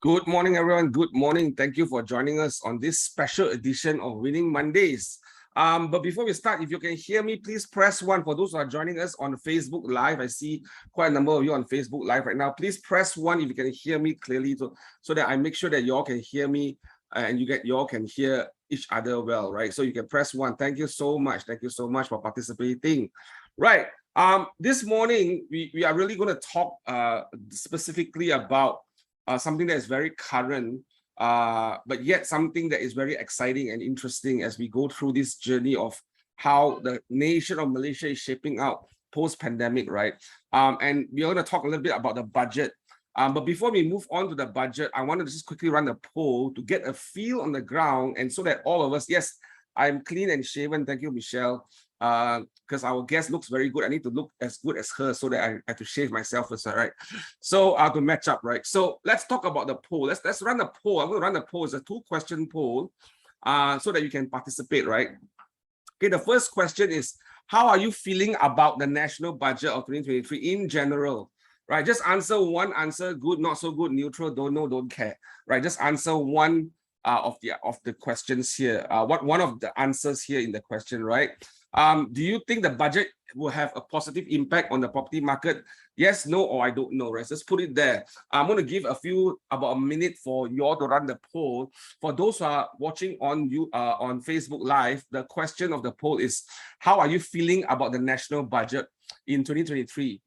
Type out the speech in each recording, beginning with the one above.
Good morning, everyone. Good morning. Thank you for joining us on this special edition of Winning Mondays. But before we start, if you can hear me, please press 1. For those who are joining us on Facebook Live, I see quite a number of you on Facebook Live right now. Please press 1 if you can hear me clearly so that I make sure that you all can hear me and you all can hear each other well, right? So you can press 1. Thank you so much. Thank you so much for participating. Right. This morning, we are really going to talk specifically about something that is very current, but yet something that is very exciting and interesting as we go through this journey of how the nation of Malaysia is shaping out post-pandemic, right? And we're going to talk a little bit about the budget. But before we move on to the budget, I want to just quickly run a poll to get a feel on the ground, and so that all of us, yes, I'm clean and shaven. Thank you, Michelle. Because our guest looks very good. I need to look as good as her so that I have to shave myself first, all right? So to match up, right? So let's talk about the poll. Let's run the poll. I'm going to run the poll. It's a 2-question poll so that you can participate, right? Okay, the first question is, how are you feeling about the national budget of 2023 in general? Right, just answer one answer, good, not so good, neutral, don't know, don't care. Right, just answer one of the questions here. One of the answers here in the question, right? Do you think the budget will have a positive impact on the property market? Yes, no, or I don't know, right? Just put it there. I'm going to give about a minute for you all to run the poll. For those who are watching on Facebook Live, the question of the poll is, how are you feeling about the national budget in 2023?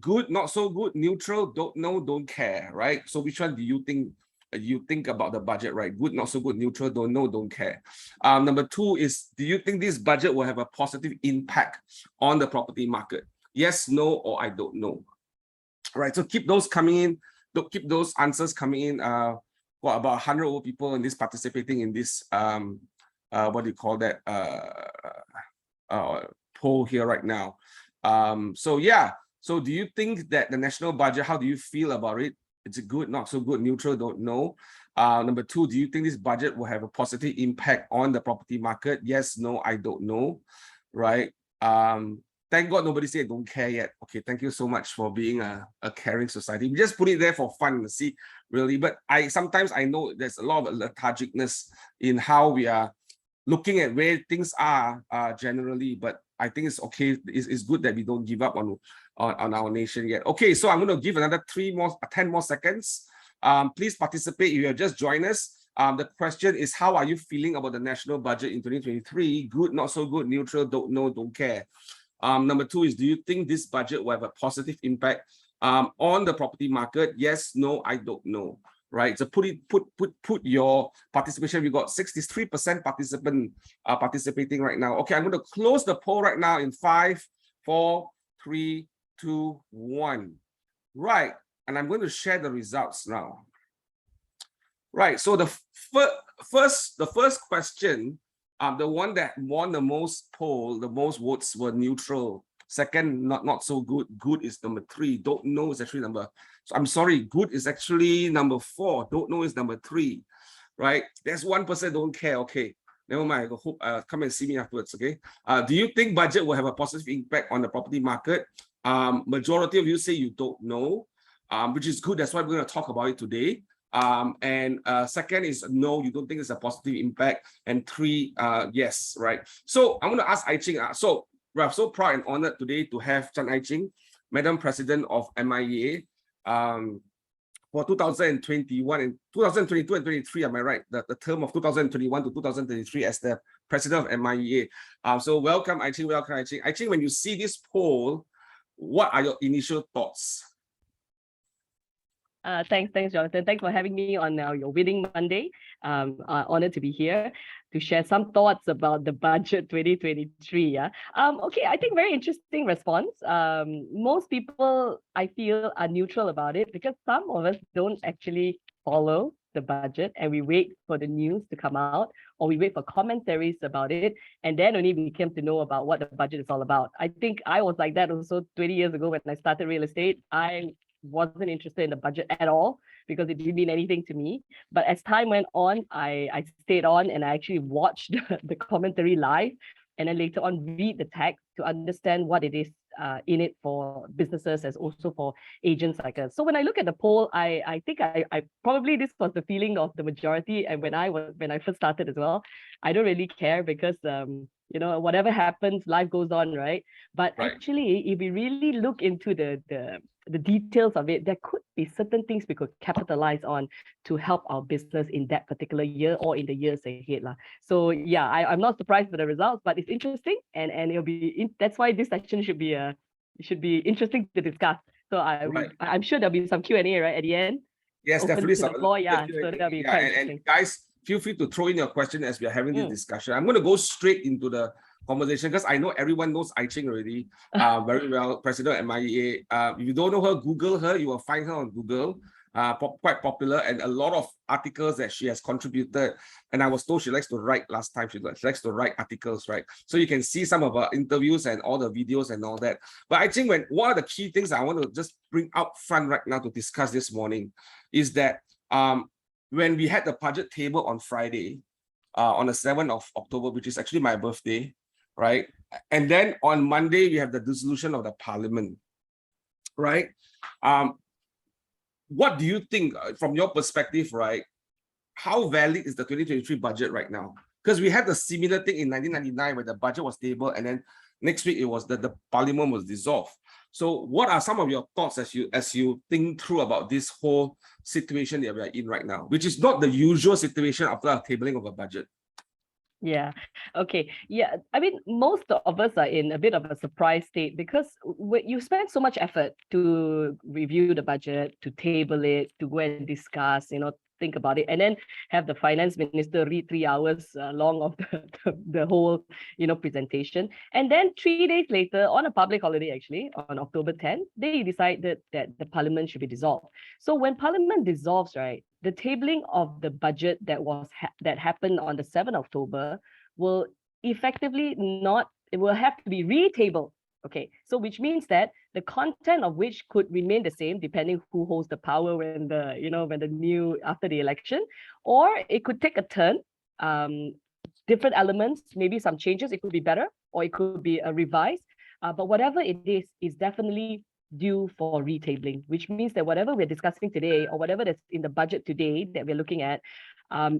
Good, not so good, neutral, don't know, don't care, right? So which one do you think about the budget, right? Good, not so good, neutral, don't know, don't care. Number 2 is, do you think this budget will have a positive impact on the property market? Yes, no, or I don't know. All right, so keep those coming in. Keep those answers coming in. For about 100 over people in this participating in this what do you call that poll here right now. So yeah. So do you think that the national budget, how do you feel about it? It's good, not so good, neutral, don't know. Number 2, do you think this budget will have a positive impact on the property market? Yes, no, I don't know, right? Thank God nobody said don't care yet. Okay, thank you so much for being a caring society. We just put it there for fun, see, really. But sometimes I know there's a lot of lethargicness in how we are looking at where things are generally, but I think it's okay. It's good that we don't give up on our nation yet. Okay, so I'm going to give another 10 more seconds. Please participate if you have just joined us. The question is, how are you feeling about the national budget in 2023? Good, not so good, neutral, don't know, don't care. Number 2 is, do you think this budget will have a positive impact on the property market? Yes, no, I don't know. Right, so put your participation. We got 63% participating right now. Okay, I'm going to close the poll right now in 5, 4, 3, 2, 1. Right, and I'm going to share the results now. Right, so the first question, the one that won the most poll, the most votes, were neutral. Second, not so good. Good is number 3. Don't know is actually so I'm sorry, good is actually number 4. Don't know is number 3. Right? There's 1% don't care. Okay. Never mind. I hope come and see me afterwards. Okay. Do you think budget will have a positive impact on the property market? Majority of you say you don't know, which is good. That's why we're going to talk about it today. And second is no, you don't think it's a positive impact. And 3, yes, right? So I'm going to ask Cheng. So we're so proud and honored today to have Cheng, Madam President of MIEA, for 2021 and 2022 and 23. Am I right? The term of 2021 to 2023 as the President of MIEA. So welcome, Cheng. Welcome, Cheng. Cheng, when you see this poll, what are your initial thoughts? Thanks, Jonathan. Thanks for having me on your Winning Monday. Honored to be here to share some thoughts about the budget 2023. Yeah. Okay, I think very interesting response. Most people, I feel, are neutral about it because some of us don't actually follow the budget and we wait for the news to come out or we wait for commentaries about it, and then only we came to know about what the budget is all about. I think I was like that also 20 years ago when I started real estate. I wasn't interested in the budget at all because it didn't mean anything to me. But as time went on, I stayed on and I actually watched the commentary live and then later on read the text to understand what it is in it for businesses as also for agents like us. So when I look at the poll, I think I probably this was the feeling of the majority. And when I first started as well, I don't really care because whatever happens, life goes on, right? But Right. actually, if we really look into the details of it, there could be certain things we could capitalize on to help our business in that particular year or in the years ahead. So yeah, I'm not surprised with the results, but it's interesting and it'll be that's why this section should be interesting to discuss. So Right. I'm sure there'll be some Q&A right at the end. Yes, Open definitely. to the floor, yeah. So that'll be quite interesting. And guys, feel free to throw in your question as we are having this Mm. discussion. I'm going to go straight into the conversation because I know everyone knows Cheng already very well, President at MIEA. If you don't know her, Google her. You will find her on Google. Quite popular, and a lot of articles that she has contributed. And I was told she likes to write last time. She likes to write articles, right? So you can see some of her interviews and all the videos and all that. But I think one of the key things I want to just bring out front right now to discuss this morning is that when we had the budget table on Friday, on the 7th of October, which is actually my birthday, right? And then on Monday, we have the dissolution of the parliament, right? What do you think, from your perspective, right? How valid is the 2023 budget right now? Because we had the similar thing in 1999 where the budget was stable, and then next week it was that the parliament was dissolved. So what are some of your thoughts as you think through about this whole situation that we are in right now, which is not the usual situation after a tabling of a budget? Yeah. Okay. Yeah. I mean, most of us are in a bit of a surprise state because you spend so much effort to review the budget, to table it, to go and discuss, think about it, and then have the finance minister read 3 hours long of the whole, presentation. And then 3 days later, on a public holiday, actually, on October 10th, they decided that the parliament should be dissolved. So when parliament dissolves, right, the tabling of the budget that happened on the 7th of October will effectively it will have to be retabled. Okay, so which means that the content of which could remain the same depending who holds the power after the election, or it could take a turn, different elements, maybe some changes, it could be better, or it could be a revised, but whatever it is definitely due for retabling, which means that whatever we're discussing today or whatever that's in the budget today that we're looking at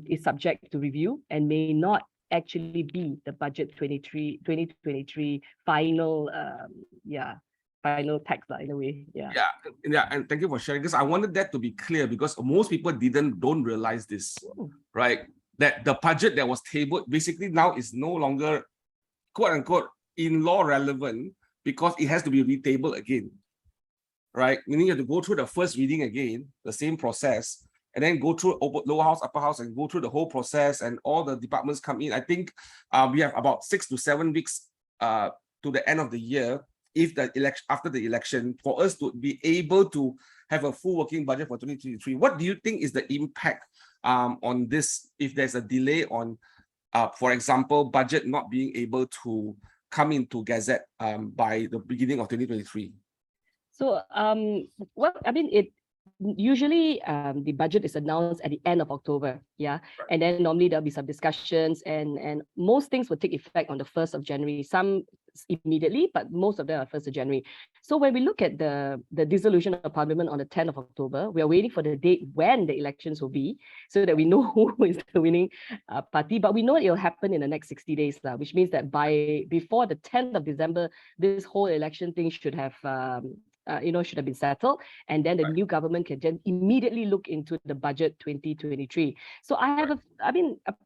is subject to review and may not actually be the budget 2023 final final text in a way. Yeah, and thank you for sharing, because I wanted that to be clear, because most people don't realize this. Right, that the budget that was tabled basically now is no longer quote unquote in law relevant because it has to be retabled again, right? Meaning you have to go through the first reading again, the same process, and then go through lower house, upper house, and go through the whole process, and all the departments come in. I think we have about 6 to 7 weeks to the end of the year, after the election, for us to be able to have a full working budget for 2023. What do you think is the impact on this if there's a delay on, for example, budget not being able to come into Gazette by the beginning of 2023? So, usually the budget is announced at the end of October, Right. and then normally there'll be some discussions, and most things will take effect on the 1st of January. Some immediately, but most of them are 1st of January. So when we look at the dissolution of parliament on the 10th of October, we are waiting for the date when the elections will be, so that we know who is the winning party. But we know it will happen in the next 60 days, which means that before the 10th of December, this whole election thing should have been settled, and then the new government can then immediately look into the budget 2023. So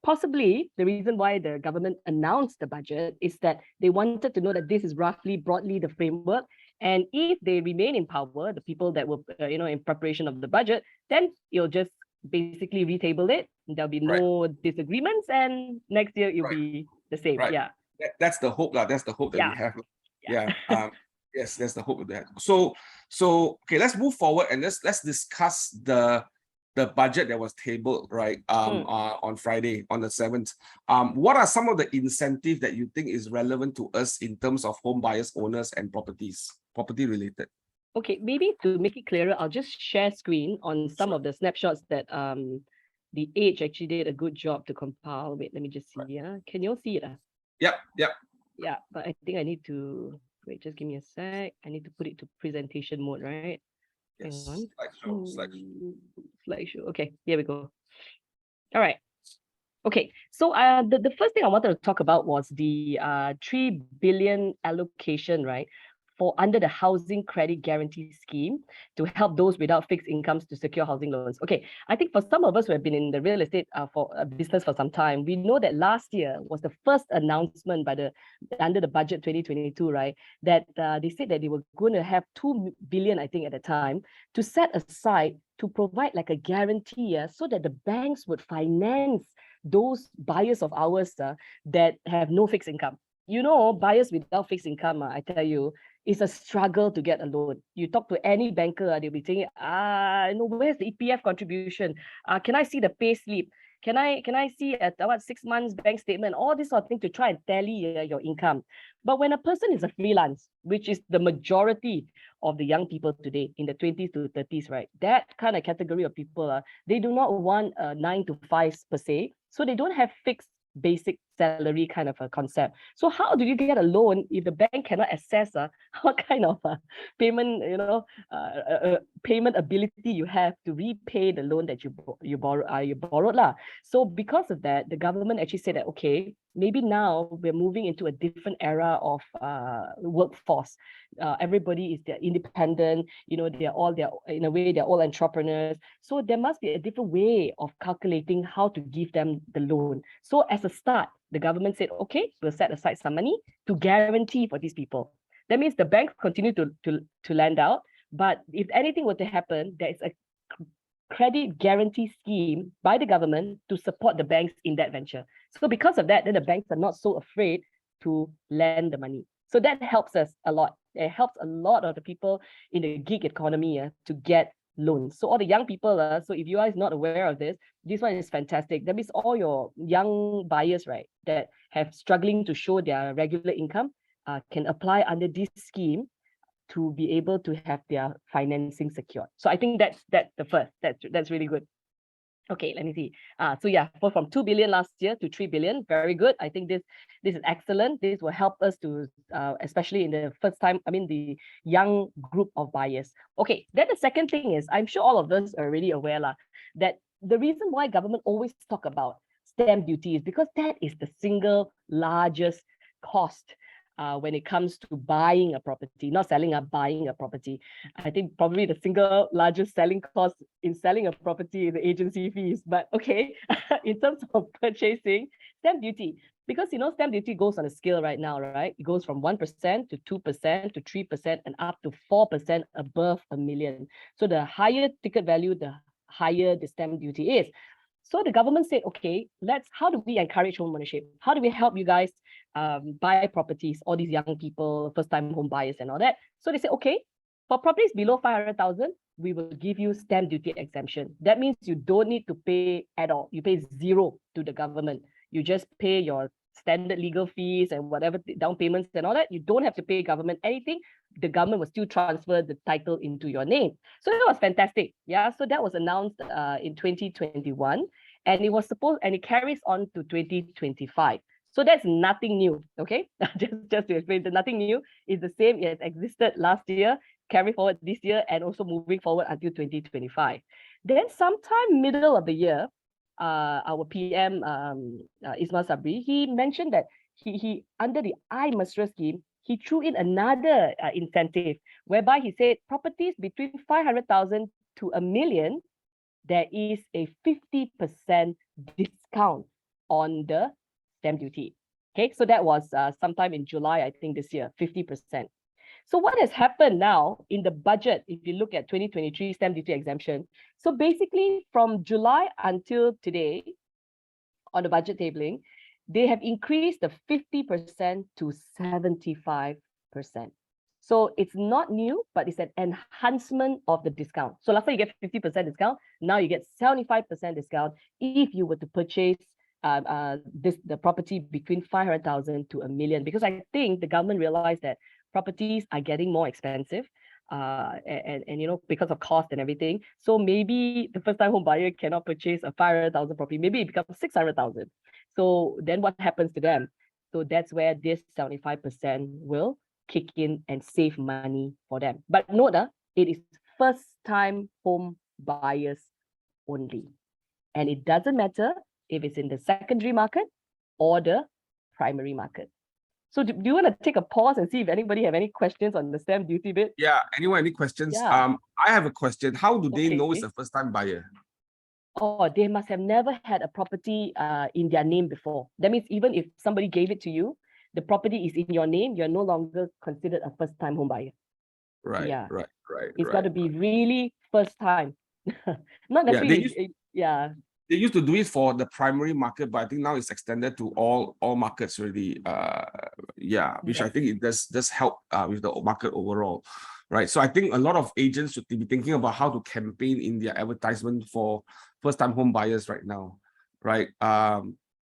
possibly the reason why the government announced the budget is that they wanted to know that this is broadly the framework, and if they remain in power, the people that were in preparation of the budget, then you'll just basically retable it. There'll be no disagreements, and next year it'll be the same. Right. That's the hope, that's the hope that we have. Yes, that's the hope of that. So okay, let's move forward and let's discuss the budget that was tabled, right? On Friday, on the 7th. What are some of the incentives that you think is relevant to us in terms of home buyers, owners, and property related? Okay, maybe to make it clearer, I'll just share screen on some of the snapshots that the Age actually did a good job to compile. Wait, let me just see. Can you all see it? Yep. Yeah, but I think I need to Wait, just give me a sec. I need to put it to presentation mode, right? Hang Yes, on. slideshow. Slideshow. Okay, here we go. All right. Okay, so the first thing I wanted to talk about was the 3 billion allocation, right, for under the housing credit guarantee scheme to help those without fixed incomes to secure housing loans. Okay, I think for some of us who have been in the real estate for business for some time, we know that last year was the first announcement by the under the budget 2022, right, that they said that they were going to have 2 billion, I think at the time, to set aside to provide like a guarantee so that the banks would finance those buyers of ours that have no fixed income. You know, buyers without fixed income, I tell you, it's a struggle to get a loan. You talk to any banker, they'll be saying, where's the EPF contribution? Can I see the pay slip? Can I see at what 6 months bank statement? All this sort of thing to try and tally your income. But when a person is a freelance, which is the majority of the young people today in the 20s to 30s, right? That kind of category of people, they do not want 9 to 5 per se. So they don't have fixed basic salary kind of a concept. So how do you get a loan if the bank cannot assess what kind of payment, payment ability you have to repay the loan that you borrowed lah. So because of that, the government actually said that, okay, maybe now we're moving into a different era of workforce. Everybody is they're independent, they're all entrepreneurs. So there must be a different way of calculating how to give them the loan. So as a start, the government said, okay, we'll set aside some money to guarantee for these people. That means the banks continue to lend out, but if anything were to happen, there is a credit guarantee scheme by the government to support the banks in that venture. So because of that, then the banks are not so afraid to lend the money. So that helps us a lot. It helps a lot of the people in the gig economy to get loans. So all the young people, so if you guys not aware of this one is fantastic. That means all your young buyers, right, that have struggling to show their regular income can apply under this scheme to be able to have their financing secured. So I think that's the first. That's really good. Okay, let me see. So yeah, from 2 billion last year to 3 billion, very good. I think this is excellent. This will help us to, especially in the first time, the young group of buyers. Okay, then the second thing is, I'm sure all of us are already aware that the reason why government always talk about stamp duty is because that is the single largest cost when it comes to buying a property, not selling, buying a property. I think probably the single largest selling cost in selling a property is the agency fees. But okay, in terms of purchasing, stamp duty, because stamp duty goes on a scale right now, right? It goes from 1% to 2% to 3% and up to 4% above $1 million. So the higher ticket value, the higher the stamp duty is. So the government said, okay, how do we encourage home ownership? How do we help you guys buy properties, all these young people, first-time home buyers and all that? So they said, okay, for properties below 500,000, we will give you stamp duty exemption. That means you don't need to pay at all. You pay zero to the government. You just pay your standard legal fees and whatever down payments and all that. You don't have to pay government anything. The government will still transfer the title into your name. So that was fantastic. Yeah. So that was announced in 2021, and it carries on to 2025. So that's nothing new. Okay. just to explain, nothing new is the same. It has existed last year, carry forward this year, and also moving forward until 2025. Then sometime middle of the year, our PM Ismail Sabri, he mentioned that he under the iMesra scheme, he threw in another incentive whereby he said properties between 500,000 to $1 million, there is a 50% discount on the stamp duty. Okay, so that was sometime in July, I think this year, 50%. So what has happened now in the budget, if you look at 2023 stamp duty exemption, so basically from July until today, on the budget tabling, they have increased the 50% to 75%. So it's not new, but it's an enhancement of the discount. So last time you get 50% discount, now you get 75% discount if you were to purchase the property between 500,000 to $1 million, because I think the government realized that properties are getting more expensive and because of cost and everything. So maybe the first time home buyer cannot purchase a 500,000 property, maybe it becomes 600,000. So then what happens to them? So that's where this 75% will kick in and save money for them. But note, it is first-time home buyers only. And it doesn't matter if it's in the secondary market or the primary market. So do you want to take a pause and see if anybody have any questions on the stamp duty bit? Yeah, anyone, any questions? Yeah. I have a question. How do they know Okay. it's a first-time buyer? Oh, they must have never had a property in their name before. That means even if somebody gave it to you, the property is in your name, you're no longer considered a first-time home buyer. Right, Yeah. right. It's got to be really first time. Not necessarily, yeah. They used to do it for the primary market, but I think now it's extended to all markets really. Yeah, which I think it does help with the market overall, right? So I think a lot of agents should be thinking about how to campaign in their advertisement for first-time home buyers right now, right?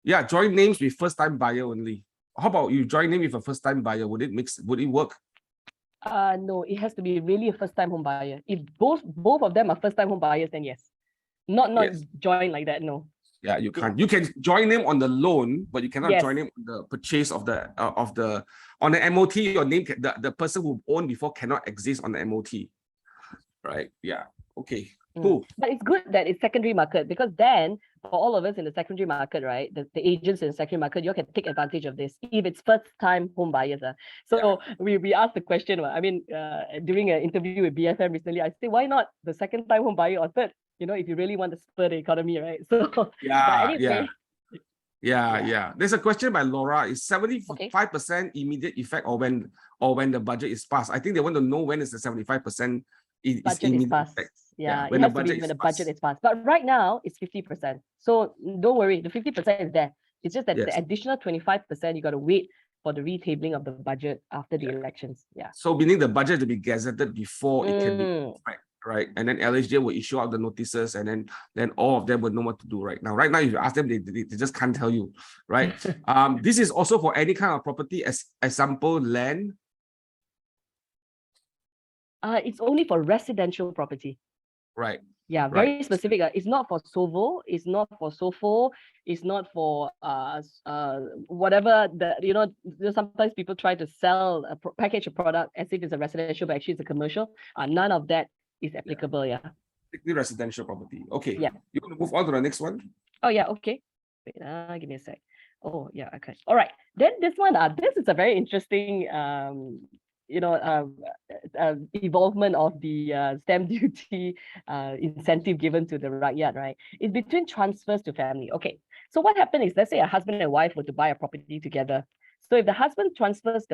Yeah, join names with first-time buyer only. How about you join name with a first-time buyer? Would it work? No, it has to be really a first-time home buyer. If both of them are first-time home buyers, then yes. Not Yes. join like that, no. Yeah, you can't. You can join them on the loan, but you cannot Yes. join them on the purchase of the on the MOT. Your name, the person who owned before cannot exist on the MOT, right? Yeah. Okay. Cool. But it's good that it's secondary market, because then for all of us in the secondary market, right, the agents in the secondary market, you can take advantage of this if it's first-time home buyers. So we asked the question. I mean, during an interview with BFM recently, I say, why not the second-time home buyer or third? You know, if you really want to spur the economy, right? So Yeah. but anyway. Yeah. There's a question by Laura. Is 75% immediate effect or when the budget is passed? I think they want to know when is the 75% budget is passed. Effect. Yeah, it has to be when the budget is passed. But right now it's 50%. So don't worry, the 50% is there. It's just that the additional 25%, you got to wait for the retabling of the budget after the elections. Yeah. So meaning the budget to be gazetted before it can be right? And then LHJ will issue out the notices, and then all of them will know what to do right now. Right now, if you ask them, they just can't tell you, right? This is also for any kind of property, as example, land. It's only for residential property. Right. Yeah, very specific. It's not for SOVO, it's not for SOFO, it's not for whatever sometimes people try to sell a package of product as if it's a residential, but actually it's a commercial. None of that is applicable. Strictly residential property. Okay. Yeah. You want to move on to the next one? Oh yeah, okay. Wait, give me a sec. Oh yeah, okay. All right. Then this one, this is a very interesting evolvement of the stamp duty incentive given to the rakyat, right? It's between transfers to family. Okay, so what happened is, let's say a husband and wife were to buy a property together. So if the husband transfers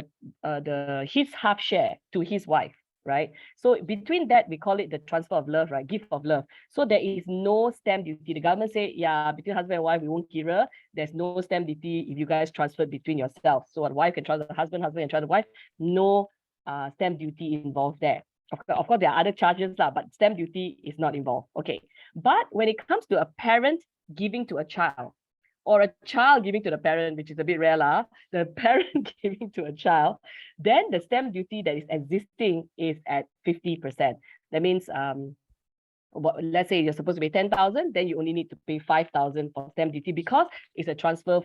his half share to his wife, right? So between that, we call it the transfer of love, right? Gift of love. So there is no stamp duty. The government say, yeah, between husband and wife, we won't kira. There's no stamp duty if you guys transfer between yourselves. So a wife can transfer the husband can transfer the wife. No stamp duty involved there. Of course, there are other charges, but stamp duty is not involved. Okay. But when it comes to a parent giving to a child, or a child giving to the parent, which is a bit rare, the parent giving to a child, then the stamp duty that is existing is at 50%. That means let's say you're supposed to pay 10,000, then you only need to pay 5,000 for stamp duty, because it's a transfer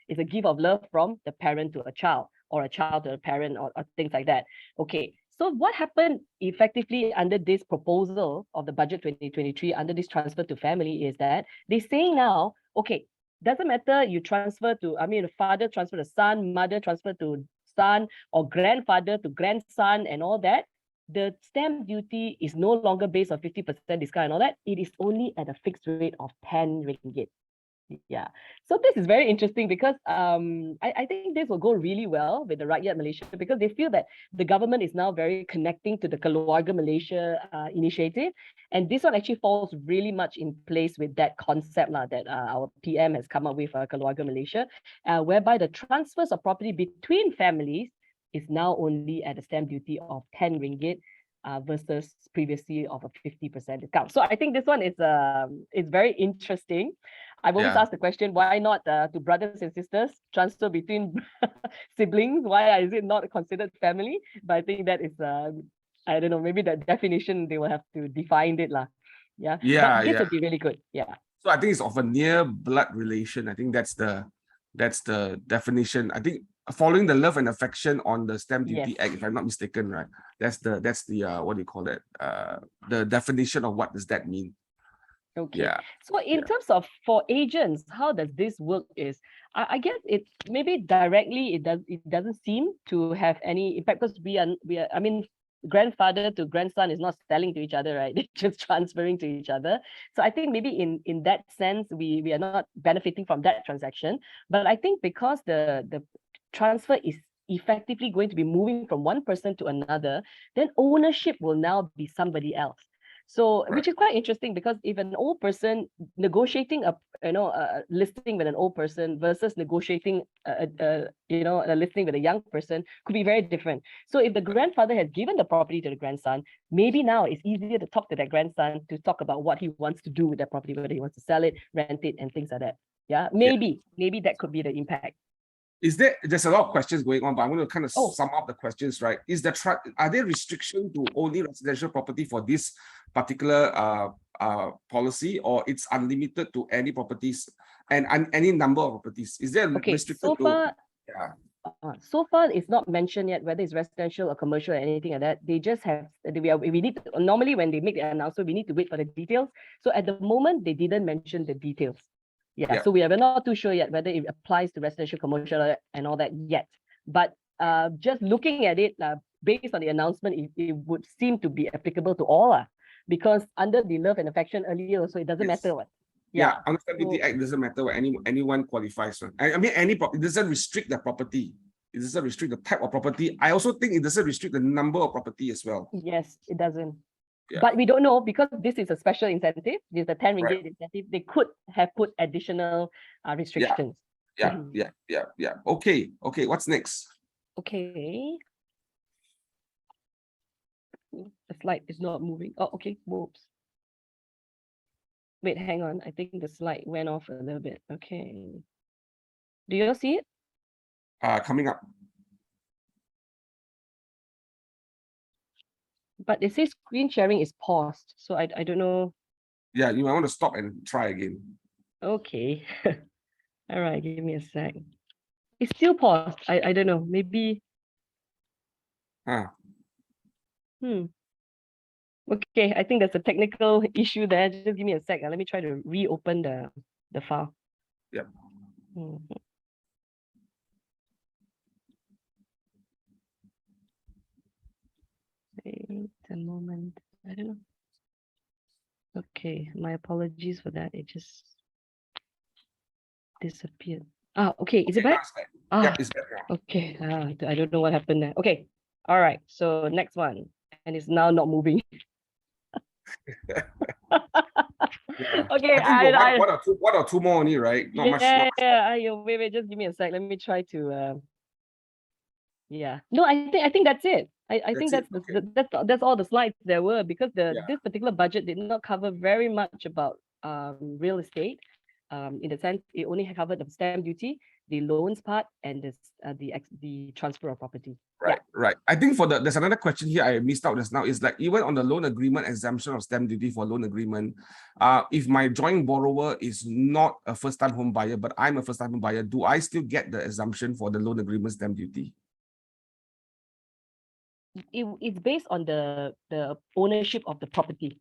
it's a gift of love from the parent to a child, or a child to a parent, or things like that. Okay, so what happened effectively under this proposal of the budget 2023, under this transfer to family, is that they're saying now, okay, doesn't matter you transfer to, father transfer to son, mother transfer to son, or grandfather to grandson and all that, the stamp duty is no longer based on 50% discount and all that. It is only at a fixed rate of 10 ringgit. Yeah, so this is very interesting, because I think this will go really well with the Rakyat Malaysia, because they feel that the government is now very connecting to the KW Malaysia initiative, and this one actually falls really much in place with that concept that our PM has come up with, KW Malaysia, whereby the transfers of property between families is now only at a stamp duty of 10 ringgit versus previously of a 50% discount. So I think this one is very interesting. I've always asked the question, why not to brothers and sisters, transfer between siblings? Why is it not considered family? But I think that is, I don't know, maybe that definition, they will have to define it. But this would be really good. Yeah. So I think it's of a near blood relation. I think that's the definition. I think following the love and affection on the Stamp Duty Yes. Act, if I'm not mistaken, right? That's the what do you call that? The definition of what does that mean? Okay. Yeah. So in terms of for agents, how does this work is I guess it maybe directly it doesn't seem to have any impact because we are I mean grandfather to grandson is not selling to each other, right? They're just transferring to each other. So I think maybe in that sense we are not benefiting from that transaction. But I think because the transfer is effectively going to be moving from one person to another, then ownership will now be somebody else. So, which is quite interesting because if an old person negotiating a listing with an old person versus negotiating a listing with a young person could be very different. So, if the grandfather has given the property to the grandson, maybe now it's easier to talk to that grandson to talk about what he wants to do with that property, whether he wants to sell it, rent it, and things like that. Yeah, maybe that could be the impact. There's a lot of questions going on, but I'm going to kind of Oh. sum up the questions, right? Are there restrictions to only residential property for this particular policy, or it's unlimited to any properties and any number of properties? Is there restricted so far, so far it's not mentioned yet whether it's residential or commercial or anything like that. They just have we need to, normally when they make the announcement, we need to wait for the details. So at the moment, they didn't mention the details. So we are not too sure yet whether it applies to residential, commercial, and all that yet. But just looking at it, based on the announcement, it would seem to be applicable to all, because under the love and affection earlier, also it doesn't matter what. Under the Act, doesn't matter what anyone qualifies. I mean, it doesn't restrict the property. It doesn't restrict the type of property. I also think it doesn't restrict the number of property as well. Yes, it doesn't. But we don't know because this is a special incentive. This is a 10 ringgit incentive. They could have put additional restrictions. Okay. What's next? Okay. The slide is not moving. Oh, okay. Whoops. Wait, hang on. I think the slide went off a little bit. Okay. Do you all see it? Coming up. But it says screen sharing is paused. So I don't know. Yeah, you might want to stop and try again. Okay. All right, give me a sec. It's still paused. I don't know. Maybe. Okay, I think there's a technical issue there. Just give me a sec. Let me try to reopen the file. Yep. Wait a moment. I don't know. Okay, my apologies for that. It just disappeared. Okay. Is it back? Yeah, it's back now. Okay. I don't know what happened there. Okay. All right. So next one, and it's now not moving. Okay. I think one or two more only, right? Not much. Wait. Just give me a sec. Let me try to. No, I think that's it. I think that's all the slides there were, because this particular budget did not cover very much about real estate. In the sense, it only covered the stamp duty, the loans part, and the transfer of property. Right. I think there's another question here I missed out just now. Is like, even on the loan agreement exemption of stamp duty for loan agreement, if my joint borrower is not a first-time home buyer, but I'm a first-time home buyer, do I still get the exemption for the loan agreement stamp duty? It's based on the ownership of the property.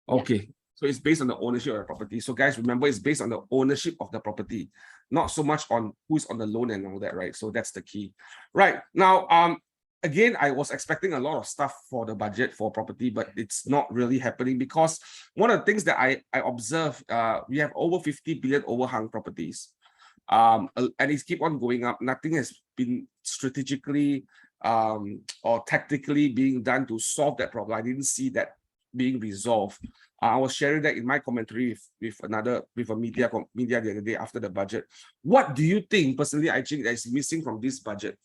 Okay. So it's based on the ownership of the property. So guys, remember, it's based on the ownership of the property, not so much on who's on the loan and all that, right? So that's the key. Right. Now, again, I was expecting a lot of stuff for the budget for property, but it's not really happening, because one of the things that I observe, we have over 50 billion overhang properties. And it's keep on going up. Nothing has been strategically or tactically being done to solve that problem. I didn't see that being resolved. I was sharing that in my commentary with a media the other day after the budget. What do you think, personally, I think, that is missing from this budget,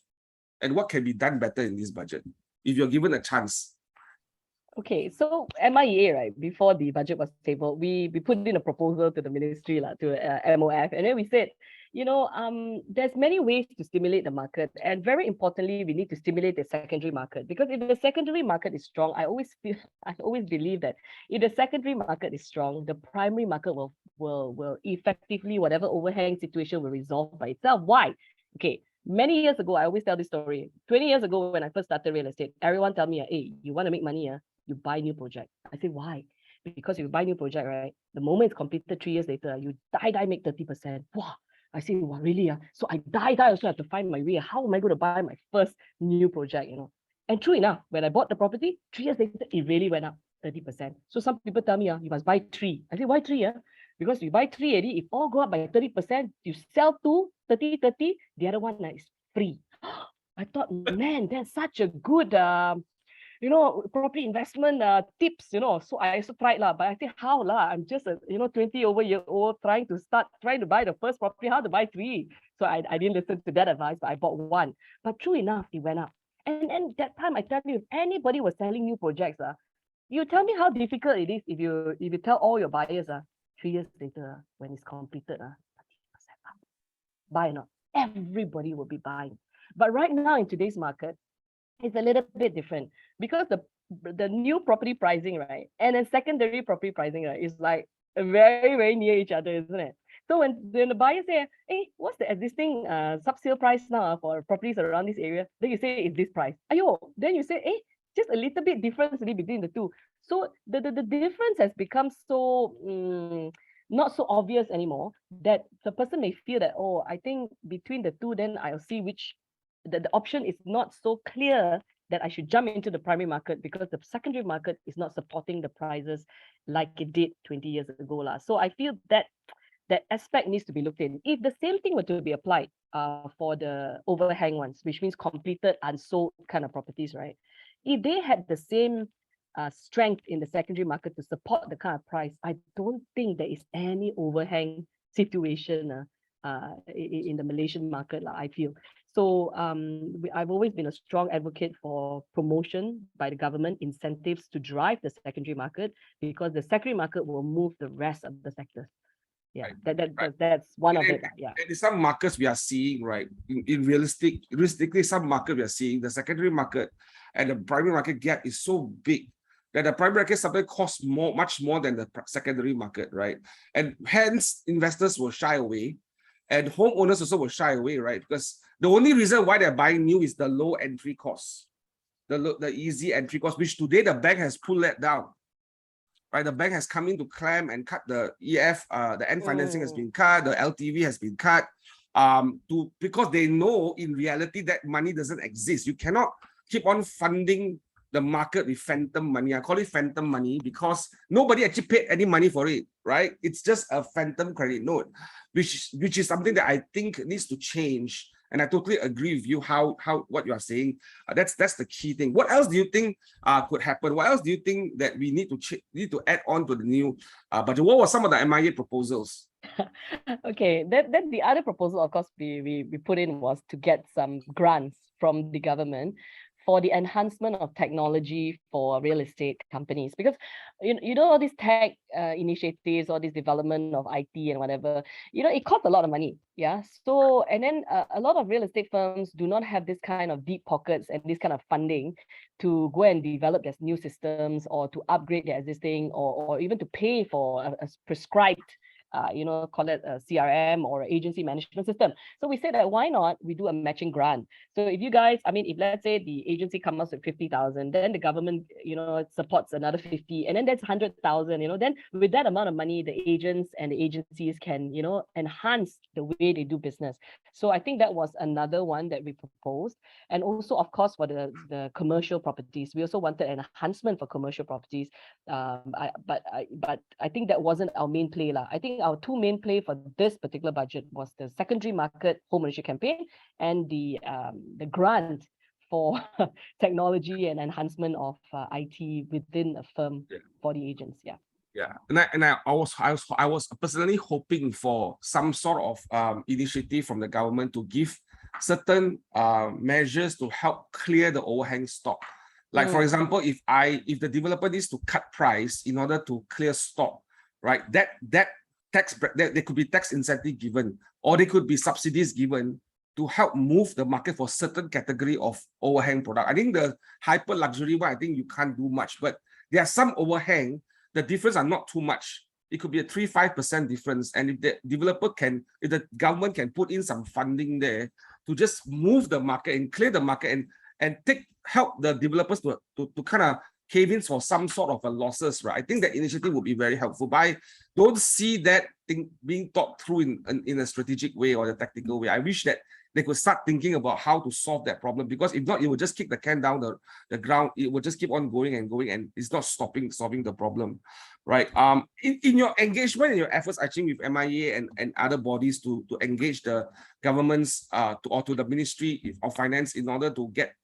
and what can be done better in this budget if you're given a chance? Okay, so MIEA, right, before the budget was tabled, we put in a proposal to the ministry, to MOF, and then we said, there's many ways to stimulate the market, and very importantly, we need to stimulate the secondary market, because if the secondary market is strong, I always believe that if the secondary market is strong, the primary market will effectively, whatever overhang situation will resolve by itself. Why? Okay, Many years ago, I always tell this story. 20 years ago, when I first started real estate, everyone tell me, hey, you want to make money, you buy new project. I say, why? Because you buy new project, right? The moment it's completed 3 years later, you die make 30%. Wow. I say, wow, really? So I die also have to find my way. How am I going to buy my first new project, And true enough, when I bought the property, 3 years later, it really went up 30%. So some people tell me, you must buy three. I say, why three? Because you buy three already, if all go up by 30%, you sell two, 30, the other one is free. I thought, man, that's such a good property investment tips, So I also tried lah, but I think how lah? I'm just a 20-over-year-old trying to buy the first property, how to buy three. So I didn't listen to that advice, but I bought one. But true enough, it went up. And that time I tell you, if anybody was selling new projects, you tell me how difficult it is if you tell all your buyers 3 years later when it's completed 30% up. Buy or not? Everybody will be buying. But right now in today's market, it's a little bit different because the new property pricing, right, and then secondary property pricing, right, is like very, very near each other, isn't it? So when the buyer say, hey, what's the existing sub-sale price now for properties around this area? Then you say it's this price. Ayo, then you say, hey, just a little bit difference between the two. So the difference has become so not so obvious anymore that the person may feel that, oh, I think between the two, then I'll see which the option is not so clear that I should jump into the primary market because the secondary market is not supporting the prices like it did 20 years ago. So I feel that that aspect needs to be looked in. If the same thing were to be applied for the overhang ones, which means completed unsold kind of properties, right? If they had the same strength in the secondary market to support the kind of price, I don't think there is any overhang situation in the Malaysian market, I feel. So I've always been a strong advocate for promotion by the government, incentives to drive the secondary market, because the secondary market will move the rest of the sectors. Yeah, right. That's one of And it. Yeah. And in some markets we are seeing, right, realistically, some market we are seeing the secondary market and the primary market gap is so big that the primary market sometimes costs much more than the secondary market, right? And hence investors will shy away, and homeowners also will shy away, right? Because the only reason why they're buying new is the low entry cost, the easy entry cost, which today the bank has pulled that down. Right, the bank has come in to clamp and cut the EF, the end financing has been cut, the LTV has been cut, because they know in reality that money doesn't exist. You cannot keep on funding the market with phantom money. I call it phantom money because nobody actually paid any money for it, right? It's just a phantom credit note, which is something that I think needs to change. And I totally agree with you what you are saying. That's the key thing. What else do you think could happen? What else do you think that we need to add on to the new budget? What were some of the MIEA proposals? Okay, then the other proposal, of course, we put in was to get some grants from the government for the enhancement of technology for real estate companies, because you know all these tech initiatives, all this development of IT and whatever, it costs a lot of money. Yeah. So and then a lot of real estate firms do not have this kind of deep pockets and this kind of funding to go and develop their new systems or to upgrade their existing or even to pay for a prescribed call it a CRM or agency management system. So we said that why not we do a matching grant? So if you guys, if let's say the agency comes up with 50,000, then the government, supports another 50, and then that's 100,000, then with that amount of money, the agents and the agencies can, enhance the way they do business. So I think that was another one that we proposed. And also, of course, for the commercial properties, we also wanted an enhancement for commercial properties. But I think that wasn't our main play. I think our two main play for this particular budget was the secondary market home ownership campaign and the grant for technology and enhancement of IT within a firm for the agents. Yeah. Yeah, and I was personally hoping for some sort of initiative from the government to give certain measures to help clear the overhang stock. Like for example, if the developer needs to cut price in order to clear stock, right? That there could be tax incentive given, or there could be subsidies given to help move the market for certain category of overhang product. I think the hyper luxury one, I think you can't do much, but there are some overhang. The difference are not too much. It could be a 3-5% difference. And if the government can put in some funding there to just move the market and clear the market and help the developers to kind of cave in for some sort of a losses, right? I think that initiative would be very helpful. But I don't see that thing being thought through in a strategic way or a tactical way. I wish that they could start thinking about how to solve that problem, because if not, it will just kick the can down the ground. It will just keep on going, and it's not solving the problem, right? In your engagement and your efforts, actually, with MIEA and other bodies to engage the governments to the Ministry of Finance in order to get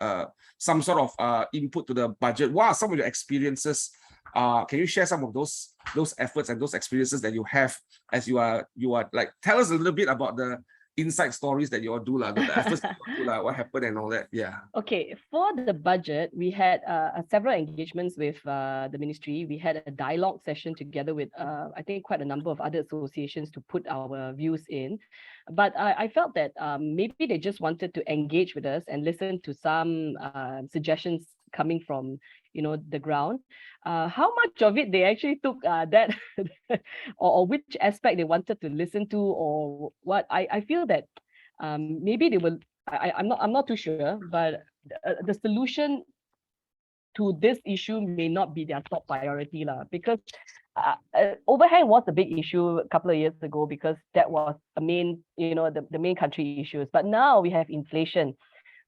some sort of input to the budget, what are some of your experiences? Can you share some of those efforts and those experiences that you have as you are like, tell us a little bit about the inside stories that you all do, the efforts that you all do, what happened and all that. Yeah. Okay, for the budget, we had several engagements with the ministry. We had a dialogue session together with, I think, quite a number of other associations to put our views in. But I felt that maybe they just wanted to engage with us and listen to some suggestions coming from, the ground. How much of it they actually took that or which aspect they wanted to listen to, or what, I feel that maybe they will. I'm not too sure, but the solution to this issue may not be their top priority, because overhang was a big issue a couple of years ago, because that was a main, the main country issues. But now we have inflation.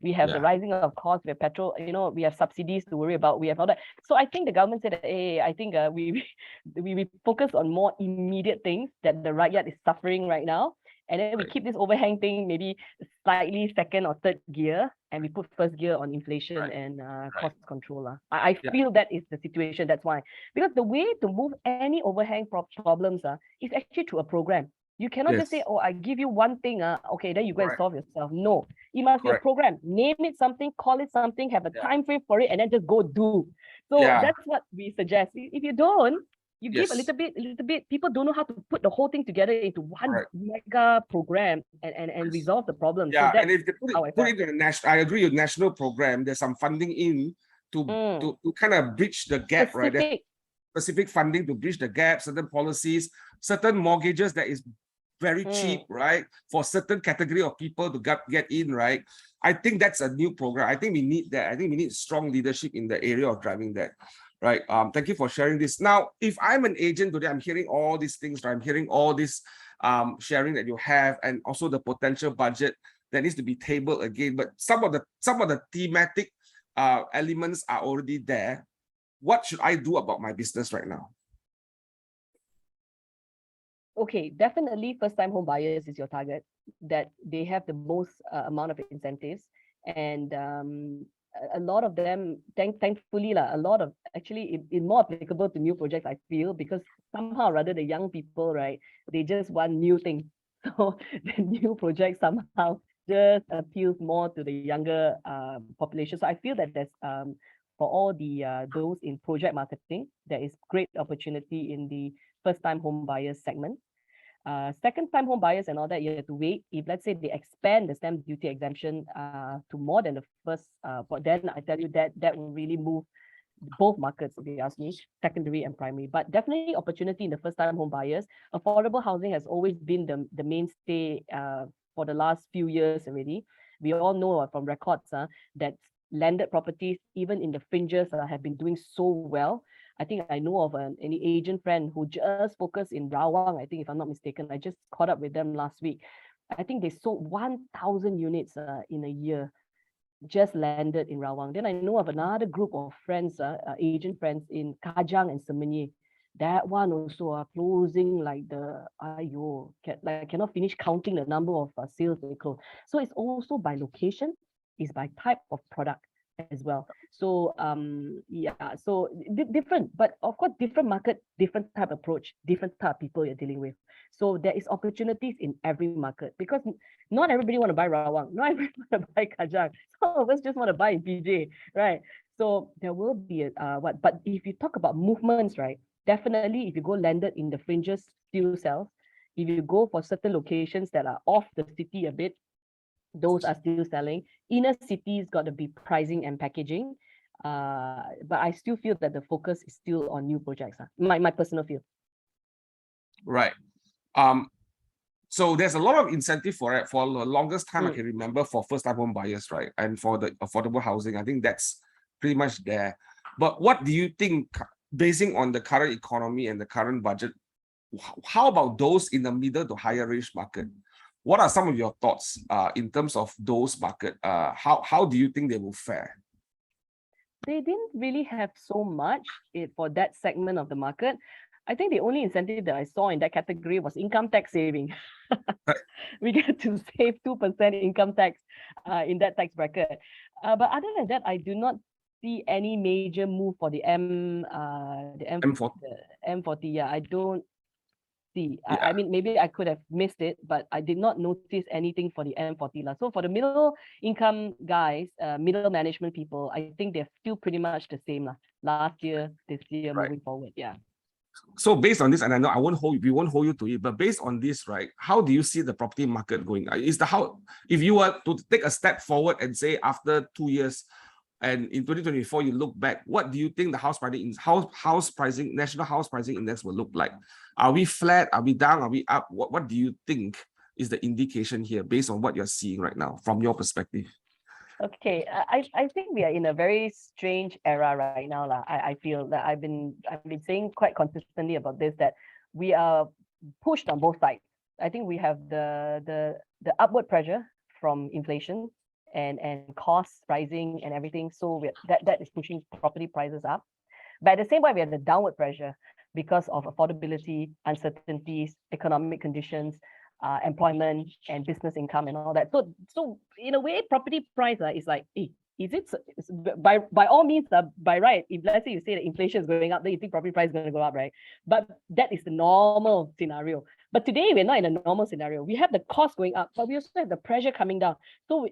We have the rising of costs, we have petrol, we have subsidies to worry about, we have all that. So I think the government said, hey, I think we focus on more immediate things that the rakyat is suffering right now. And then we keep this overhang thing maybe slightly second or third gear, and we put first gear on inflation and cost control. I feel that is the situation. That's why. Because the way to move any overhang problems is actually through a program. You cannot just say, oh, I give you one thing, okay, then you go and solve yourself. No, it must be a program. Name it something, call it something, have a time frame for it, and then just go do. So that's what we suggest. If you don't, you give a little bit, people don't know how to put the whole thing together into one mega program and resolve the problem. Yeah, so and if they put it in a national, I agree with national program, there's some funding in to kind of bridge the gap, right? There's specific funding to bridge the gap, certain policies, certain mortgages that is very cheap, right? For certain category of people to get in, right? I think that's a new program. I think we need that. I think we need strong leadership in the area of driving that, right? Thank you for sharing this. Now, if I'm an agent today, I'm hearing all these things, right? I'm hearing all this sharing that you have, and also the potential budget that needs to be tabled again. But some of the thematic elements are already there. What should I do about my business right now? Okay, definitely first-time home buyers is your target, that they have the most amount of incentives. And a lot of them, thankfully, a lot of, actually, it's more applicable to new projects, I feel, because somehow or rather the young people, right, they just want new things. So the new project somehow just appeals more to the younger population. So I feel that there's, for all the those in project marketing, there is great opportunity in the first-time home buyers segment. Second-time home buyers and all that, you have to wait. If let's say they expand the stamp duty exemption to more than the first, but then I tell you that will really move both markets, if you ask me, secondary and primary. But definitely opportunity in the first-time home buyers. Affordable housing has always been the mainstay for the last few years already. We all know from records that landed properties, even in the fringes, have been doing so well. I think I know of any agent friend who just focused in Rawang, I think, if I'm not mistaken. I just caught up with them last week. I think they sold 1,000 units in a year, just landed in Rawang. Then I know of another group of friends, agent friends in Kajang and Semenyih. That one also closing like cannot finish counting the number of sales they close. So it's also by location, it's by type of product as well. So so different, but of course different market, different type of approach, different type of people you're dealing with. So there is opportunities in every market, because not everybody want to buy Rawang, not everybody want to buy Kajang. Some of us just want to buy in PJ, right? So there will be but if you talk about movements, right, definitely if you go landed in the fringes, still sells. If you go for certain locations that are off the city a bit, those are still selling. Inner cities got to be pricing and packaging. But I still feel that the focus is still on new projects. My personal feel. Right. So there's a lot of incentive for it. For the longest time, I Mm. can remember for first-time home buyers, right? And for the affordable housing, I think that's pretty much there. But what do you think, basing on the current economy and the current budget, how about those in the middle to higher range market? What are some of your thoughts in terms of those market? How do you think they will fare? They didn't really have so much for that segment of the market. I think the only incentive that I saw in that category was income tax saving. Right. We get to save 2% income tax in that tax bracket. But other than that, I do not see any major move for the M40. M40. Yeah, I don't see. Yeah. I mean, maybe I could have missed it, but I did not notice anything for the M40 lah. So for the middle income guys, middle management people, I think they're still pretty much the same lah. Last year, this year, Right. moving forward. Yeah. So based on this, and I know we won't hold you to it, but based on this, right, how do you see the property market going? Is the how, if you were to take a step forward and say after 2 years, and in 2024 you look back, what do you think the house pricing, national house pricing index will look like? Are we flat? Are we down? Are we up? What do you think is the indication here based on what you're seeing right now from your perspective? Okay, I think we are in a very strange era right now lah. I feel that I've been saying quite consistently about this, that we are pushed on both sides. I think we have the upward pressure from inflation and costs rising and everything. So that is pushing property prices up. But at the same time, we have the downward pressure because of affordability, uncertainties, economic conditions, employment and business income and all that. So in a way, property price is like, is it by all means, by right, if let's say you say that inflation is going up, then you think property price is going to go up, right? But that is the normal scenario. But today we're not in a normal scenario. We have the cost going up, but we also have the pressure coming down. So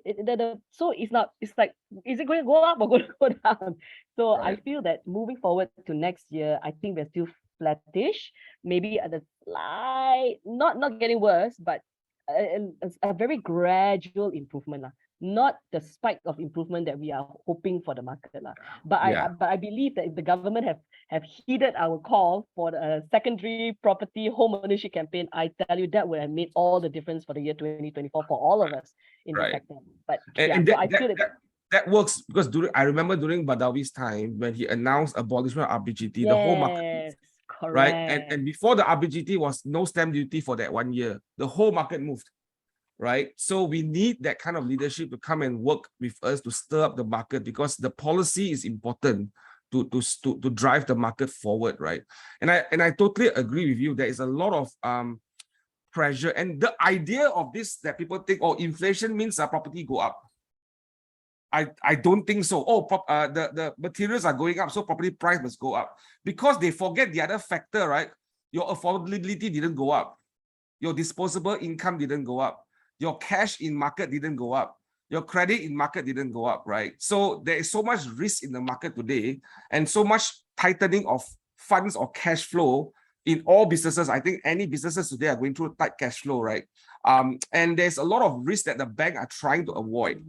so it's like, is it going to go up or going to go down? So Right. I feel that moving forward to next year, I think we're still flattish, maybe at the slight, not getting worse, but a very gradual improvement lah. Not the spike of improvement that we are hoping for the market lah. But I believe that if the government have heeded our call for the secondary property home ownership campaign, I tell you that would have made all the difference for the year 2024 for all of us in the sector. But so I feel that works because I remember during Badawi's time when he announced abolishment of RBGT, the whole market moved, correct. right? And before the RBGT was no stamp duty for that 1 year, the whole market moved, right? So we need that kind of leadership to come and work with us to stir up the market, because the policy is important to drive the market forward, right? And I totally agree with you. There is a lot of pressure, and the idea of this that people think, oh, inflation means property go up. I don't think so. Oh, the materials are going up, so property price must go up. Because they forget the other factor, right? Your affordability didn't go up. Your disposable income didn't go up. Your cash in market didn't go up. Your credit in market didn't go up, right? So there is so much risk in the market today and so much tightening of funds or cash flow in all businesses. I think any businesses today are going through tight cash flow, right? And there's a lot of risk that the bank are trying to avoid.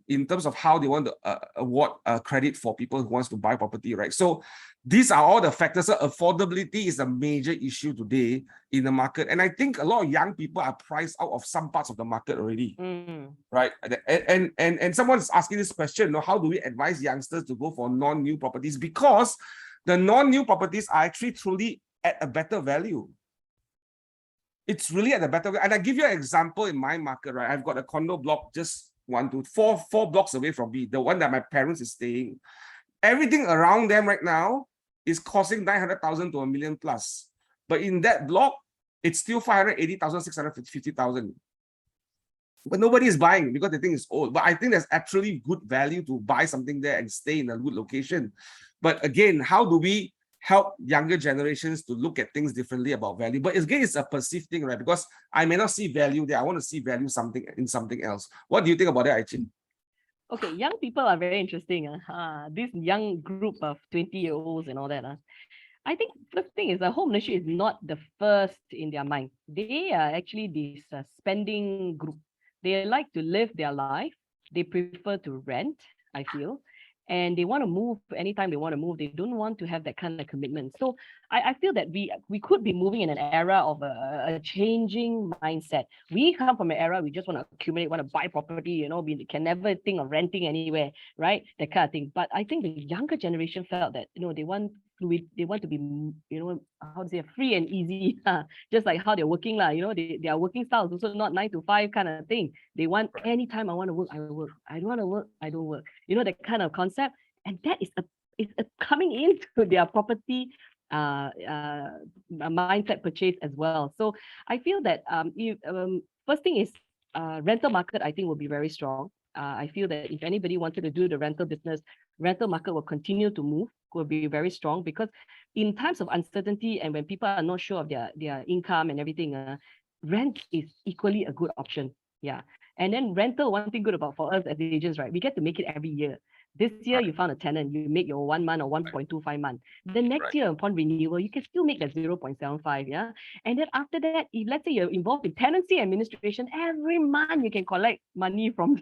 In terms of how they want to award credit for people who wants to buy property, right? So these are all the factors. So affordability is a major issue today in the market. And I think a lot of young people are priced out of some parts of the market already, right? And someone's asking this question, how do we advise youngsters to go for non-new properties? Because the non-new properties are actually truly at a better value. It's really at a better value. And I give you an example in my market, right? I've got a condo block just 4 blocks away from me, the one that my parents is staying. Everything around them right now is costing 900,000 to $1 million plus. But in that block, it's still 580,000, 650,000. But nobody is buying because they think it's old. But I think there's actually good value to buy something there and stay in a good location. But again, how do we help younger generations to look at things differently about value? But again, it's a perceived thing, right? Because I may not see value there. I want to see value in something else. What do you think about that, Cheng? Okay, young people are very interesting. This young group of 20-year-olds and all that. I think the thing is, home ownership is not the first in their mind. They are actually this spending group. They like to live their life. They prefer to rent, I feel. and they want to move anytime they want to move. They don't want to have that kind of commitment. So I feel that we could be moving in an era of a changing mindset. We come from an era we just want to accumulate, want to buy property, we can never think of renting anywhere, right? That kind of thing. But I think the younger generation felt that they want fluid, they want to be, how to say, free and easy, just like how they're working, their working style is also not 9 to 5 kind of thing. They want anytime I want to work, I work. I don't want to work, I don't work. That kind of concept, and that is coming into their property mindset purchase as well. So I feel that first thing is rental market, I think, will be very strong. I feel that if anybody wanted to do the rental business, rental market will continue to move, will be very strong, because in times of uncertainty and when people are not sure of their income and everything, rent is equally a good option. Yeah. And then rental, one thing good about for us as agents, right? We get to make it every year. This year you found a tenant, you make your 1 month or 1.25 month. The next year upon renewal, you can still make that 0.75, yeah. And then after that, if let's say you're involved in tenancy administration, every month you can collect money from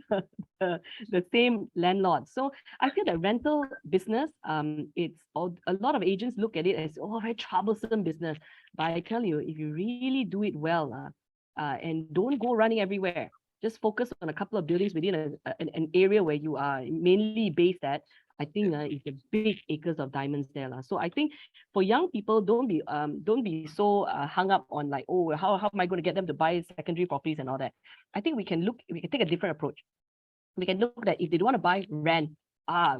the same landlord. So I feel that rental business, it's all, a lot of agents look at it as very troublesome business. But I tell you, if you really do it well, and don't go running everywhere, just focus on a couple of buildings within an area where you are mainly based at. I think it's the big acres of diamonds there. So I think for young people, don't be so hung up on like, oh, how am I going to get them to buy secondary properties and all that. I think we can take a different approach. We can look at if they don't want to buy, rent.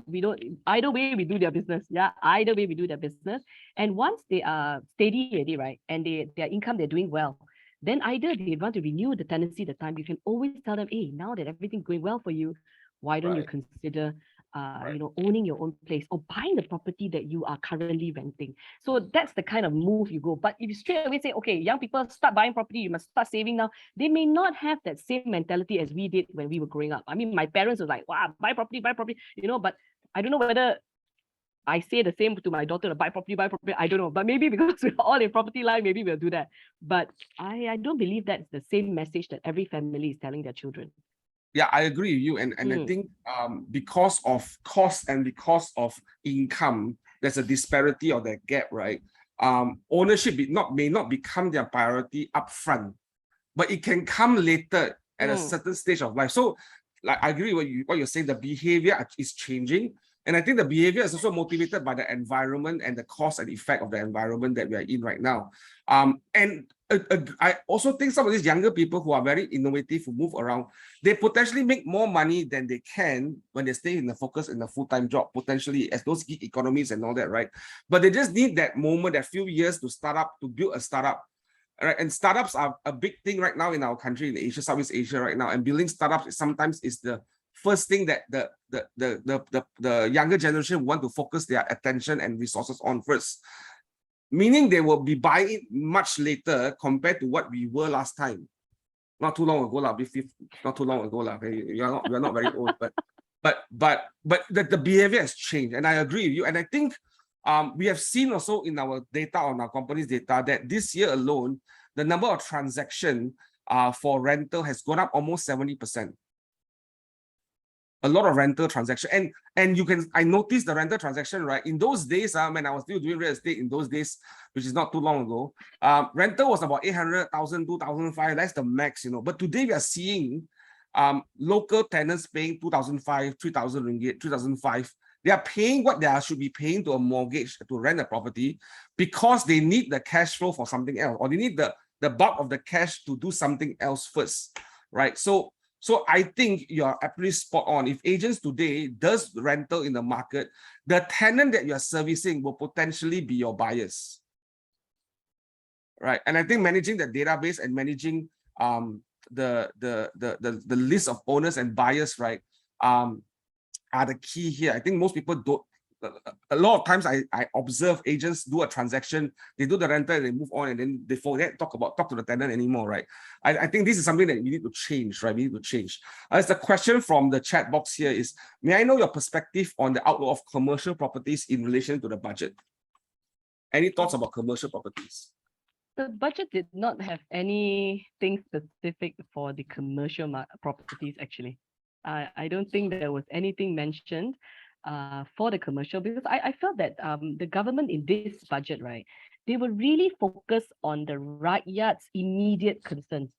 We don't, either way we do their business. Yeah, either way we do their business. And once they are steady already, right, and their income, they're doing well, then either they want to renew the tenancy the time, you can always tell them, hey, now that everything's going well for you, why don't you consider owning your own place or buying the property that you are currently renting. So that's the kind of move you go. But if you straight away say, okay, young people, start buying property, you must start saving now, they may not have that same mentality as we did when we were growing up. I mean, my parents were like, wow, buy property, but I don't know whether I say the same to my daughter, to buy property. I don't know, but maybe because we're all in property line, maybe we'll do that. But I don't believe that's the same message that every family is telling their children. Yeah, I agree with you. And I think because of cost and because of income, there's a disparity or that gap, right? Ownership may not become their priority upfront, but it can come later at a certain stage of life. So like I agree with what you're saying, the behavior is changing. And I think the behavior is also motivated by the environment and the cause and effect of the environment that we are in right now. I also think some of these younger people who are very innovative, who move around, they potentially make more money than they can when they stay in the focus in a full-time job, potentially, as those gig economies and all that, right? But they just need that moment, that few years to start up, to build a startup. Right? And startups are a big thing right now in our country, in Asia, Southeast Asia right now. And building startups sometimes is the first thing that the younger generation want to focus their attention and resources on first. Meaning they will be buying it much later compared to what we were last time. Not too long ago, not too long ago. We are not very old, but the behavior has changed. And I agree with you. And I think we have seen also in our data, on our company's data, that this year alone, the number of transactions for rental has gone up almost 70%. A lot of rental transaction, and I noticed the rental transaction, right? In those days, when I was still doing real estate in those days, which is not too long ago, rental was about 800,000, 2,500. That's the max, But today we are seeing local tenants paying 2,500, 3,000 ringgit, 3,500. They are paying what they should be paying to a mortgage to rent a property because they need the cash flow for something else, or they need the bulk of the cash to do something else first, right? So I think you're absolutely spot on. If agents today does rental in the market, the tenant that you're servicing will potentially be your buyers, right? And I think managing the database and managing the list of owners and buyers, right, are the key here. I think most people don't. A lot of times I observe agents do a transaction, they do the rental, they move on, and then they forget talk to the tenant anymore, right? I think this is something that we need to change, right? We need to change. As the question from the chat box here is, may I know your perspective on the outlook of commercial properties in relation to the budget? Any thoughts about commercial properties? The budget did not have anything specific for the commercial properties, actually. I don't think there was anything mentioned. for the commercial, because I felt that the government in this budget, right, they were really focused on the rakyat's immediate concerns.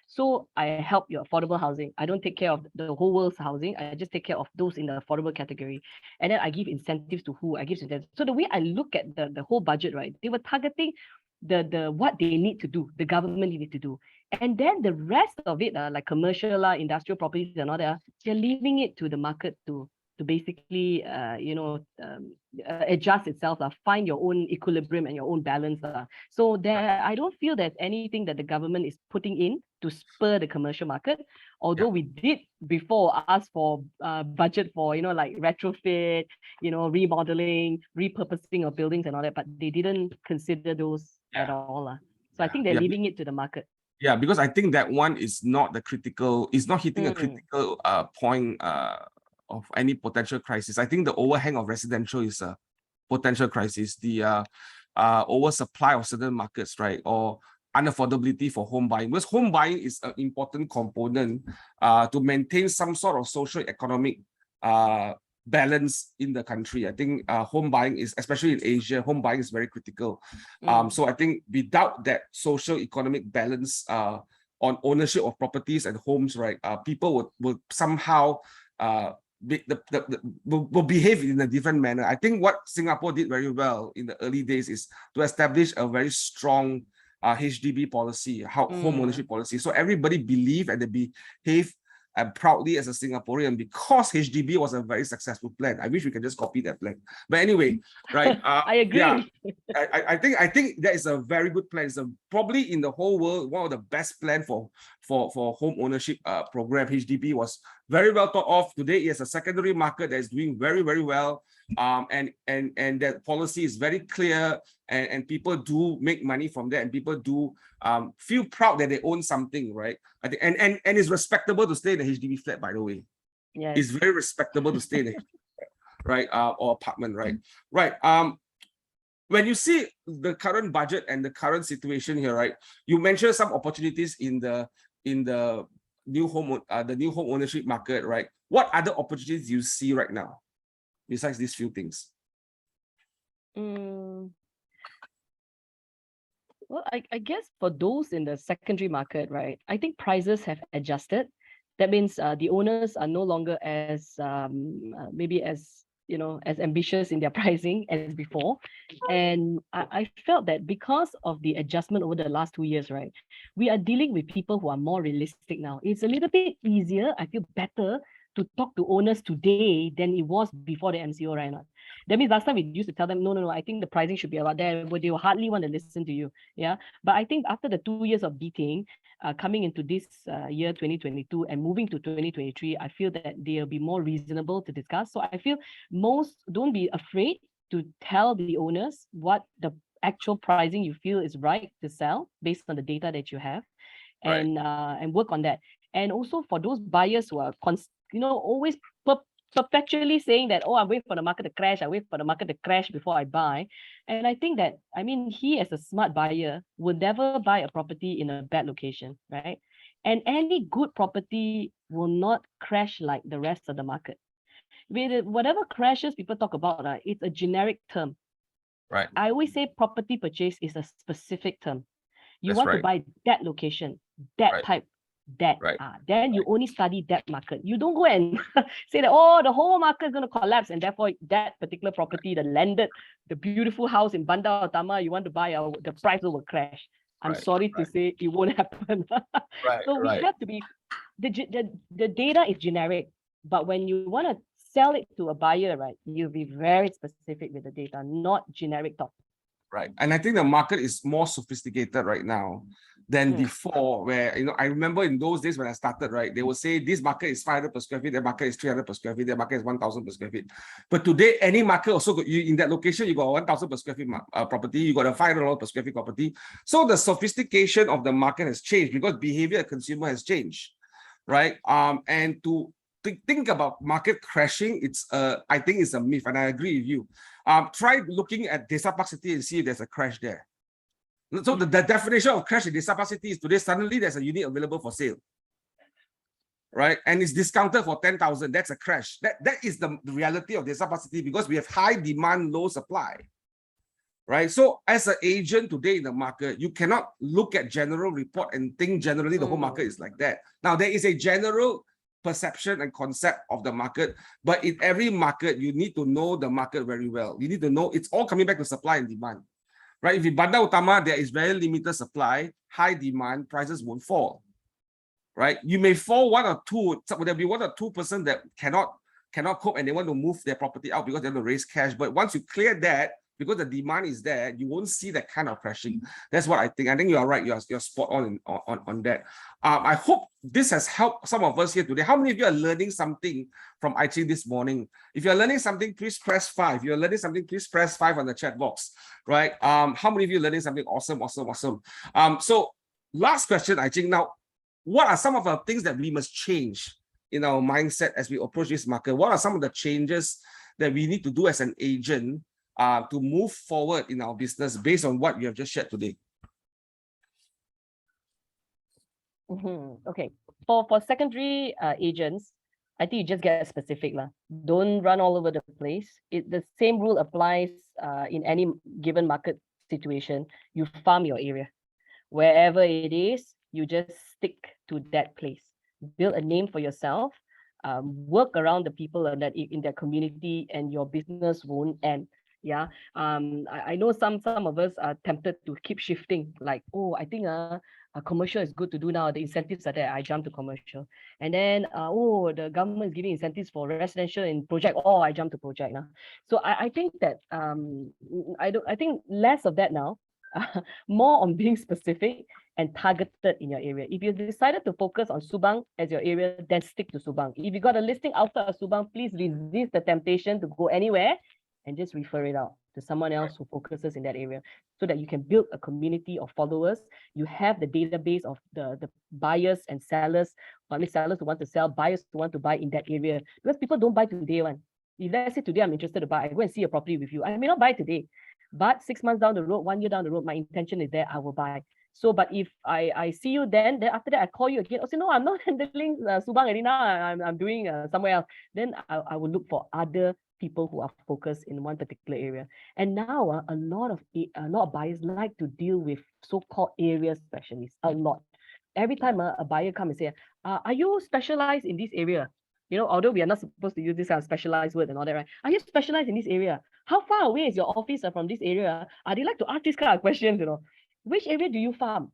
So I help your affordable housing. I don't take care of the whole world's housing. I just take care of those in the affordable category. And then I give incentives to who? I give incentives. So the way I look at the whole budget, right, they were targeting the what they need to do, the government needed to do. And then the rest of it, like commercial, industrial properties and all that, they're leaving it to the market to basically adjust itself, find your own equilibrium and your own balance. So there, I don't feel there's anything that the government is putting in to spur the commercial market. Although we did before ask for budget for like retrofit, remodeling, repurposing of buildings and all that, but they didn't consider those at all. So I think they're leaving it to the market. Yeah, because I think that one is not the critical, it's not hitting a critical point of any potential crisis. I think the overhang of residential is a potential crisis. The oversupply of certain markets, right, or unaffordability for home buying. Because home buying is an important component to maintain some sort of social economic balance in the country. I think home buying is, especially in Asia, home buying is very critical. So I think without that social economic balance on ownership of properties and homes, right, people will somehow will behave in a different manner. I think what Singapore did very well in the early days is to establish a very strong HDB policy, home ownership policy. So everybody believed and they behave proudly as a Singaporean because HDB was a very successful plan. I wish we could just copy that plan. But anyway, right? I agree. Yeah, I think that is a very good plan. It's probably in the whole world one of the best plan for home ownership program. HDB was very well thought of. Today it is a secondary market that is doing very, very well. And that policy is very clear, and people do make money from that, and people do feel proud that they own something, right? I think, and it's respectable to stay in a HDB flat, by the way. Yes. It's very respectable to stay in a HDB flat, right? Or apartment, right? Right. When you see the current budget and the current situation here, right? You mentioned some opportunities in the new home ownership market, right? What other opportunities do you see right now besides these few things? Well, I guess for those in the secondary market, right, I think prices have adjusted. That means the owners are no longer as maybe as as ambitious in their pricing as before. And I felt that because of the adjustment over the last 2 years, right, we are dealing with people who are more realistic now. It's a little bit easier, I feel better to talk to owners today than it was before the MCO, right? That means last time we used to tell them, no, I think the pricing should be about there, but they will hardly want to listen to you. Yeah. But I think after the 2 years of beating, coming into this year 2022 and moving to 2023, I feel that they'll be more reasonable to discuss. So I feel most don't be afraid to tell the owners what the actual pricing you feel is right to sell based on the data that you have, and work on that. And also for those buyers who are always perpetually saying that, I wait for the market to crash before I buy. And I think that, he as a smart buyer would never buy a property in a bad location, right? And any good property will not crash like the rest of the market. Whatever crashes people talk about, it's a generic term. Right. I always say property purchase is a specific term. You want to buy that location, that type, that. Then you only study that market. You don't go and say that, the whole market is going to collapse, and therefore that particular property, the beautiful house in Bandar Utama you want to buy, the price will crash. I'm sorry to say it won't happen. So we have to be, the data is generic, but when you want to sell it to a buyer, right, you'll be very specific with the data, not generic talk. Right. And I think the market is more sophisticated right now than before, where, I remember in those days when I started, right, they would say this market is 500 per square feet, that market is 300 per square feet, that market is 1,000 per square feet. But today, any market also, in that location, you got a 1,000 per square feet property, you got a $500 per square feet property. So the sophistication of the market has changed because behavior of consumer has changed, right? And to think about market crashing, I think it's a myth, and I agree with you. Try looking at Desa Park City and see if there's a crash there. So the definition of crash in Desa Park City is today suddenly there's a unit available for sale. right? And it's discounted for 10,000. That's a crash. That is the reality of the capacity because we have high demand, low supply, right? So as an agent today in the market, you cannot look at general report and think generally the whole market is like that. Now, there is a general perception and concept of the market, but in every market, you need to know the market very well. You need to know it's all coming back to supply and demand, right? If in Bandar Utama, there is very limited supply, high demand, prices won't fall, right? You may fall one or two, there'll be 1 or 2% that cannot cope and they want to move their property out because they want to raise cash. But once you clear that, because the demand is there, you won't see that kind of crashing. That's what I think. I think you are right. You're spot on that. I hope this has helped some of us here today. How many of you are learning something from IT this morning? If you're learning something, please press 5. If you're learning something, please press 5 on the chat box, right? How many of you are learning something awesome? So last question, I think now, what are some of the things that we must change in our mindset as we approach this market? What are some of the changes that we need to do as an agent to move forward in our business based on what you have just shared today? Okay, for secondary agents, I think you just get specific lah. Don't run all over the place. The same rule applies in any given market situation. You farm your area. Wherever it is, you just stick to that place. Build a name for yourself. Work around the people in that community, and your business won't end. Yeah. I know some of us are tempted to keep shifting. Like, oh, I think a commercial is good to do now. The incentives are there. I jump to commercial. And then, oh, the government is giving incentives for residential and project. Oh, I jump to project now. So I think that I think less of that now. More on being specific and targeted in your area. If you decided to focus on Subang as your area, then stick to Subang. If you got a listing outside of Subang, please resist the temptation to go anywhere and just refer it out to someone else who focuses in that area, so that you can build a community of followers. You have the database of the buyers and sellers, probably sellers who want to sell, buyers who want to buy in that area. Because people don't buy today one. If let's say today I'm interested to buy, I go and see a property with you. I may not buy today, but 6 months down the road, 1 year down the road, my intention is there, I will buy. So, but if I see you then after that I call you again, say, no, I'm not handling Subang anymore, I'm doing somewhere else. Then I will look for other people who are focused in one particular area. And now a lot of buyers like to deal with so-called area specialists, a lot. Every time a buyer comes and say, are you specialized in this area? You know, although we are not supposed to use this kind of specialized word and all that, right? Are you specialized in this area? How far away is your office from this area? They like to ask these kind of questions, you know. Which area do you farm?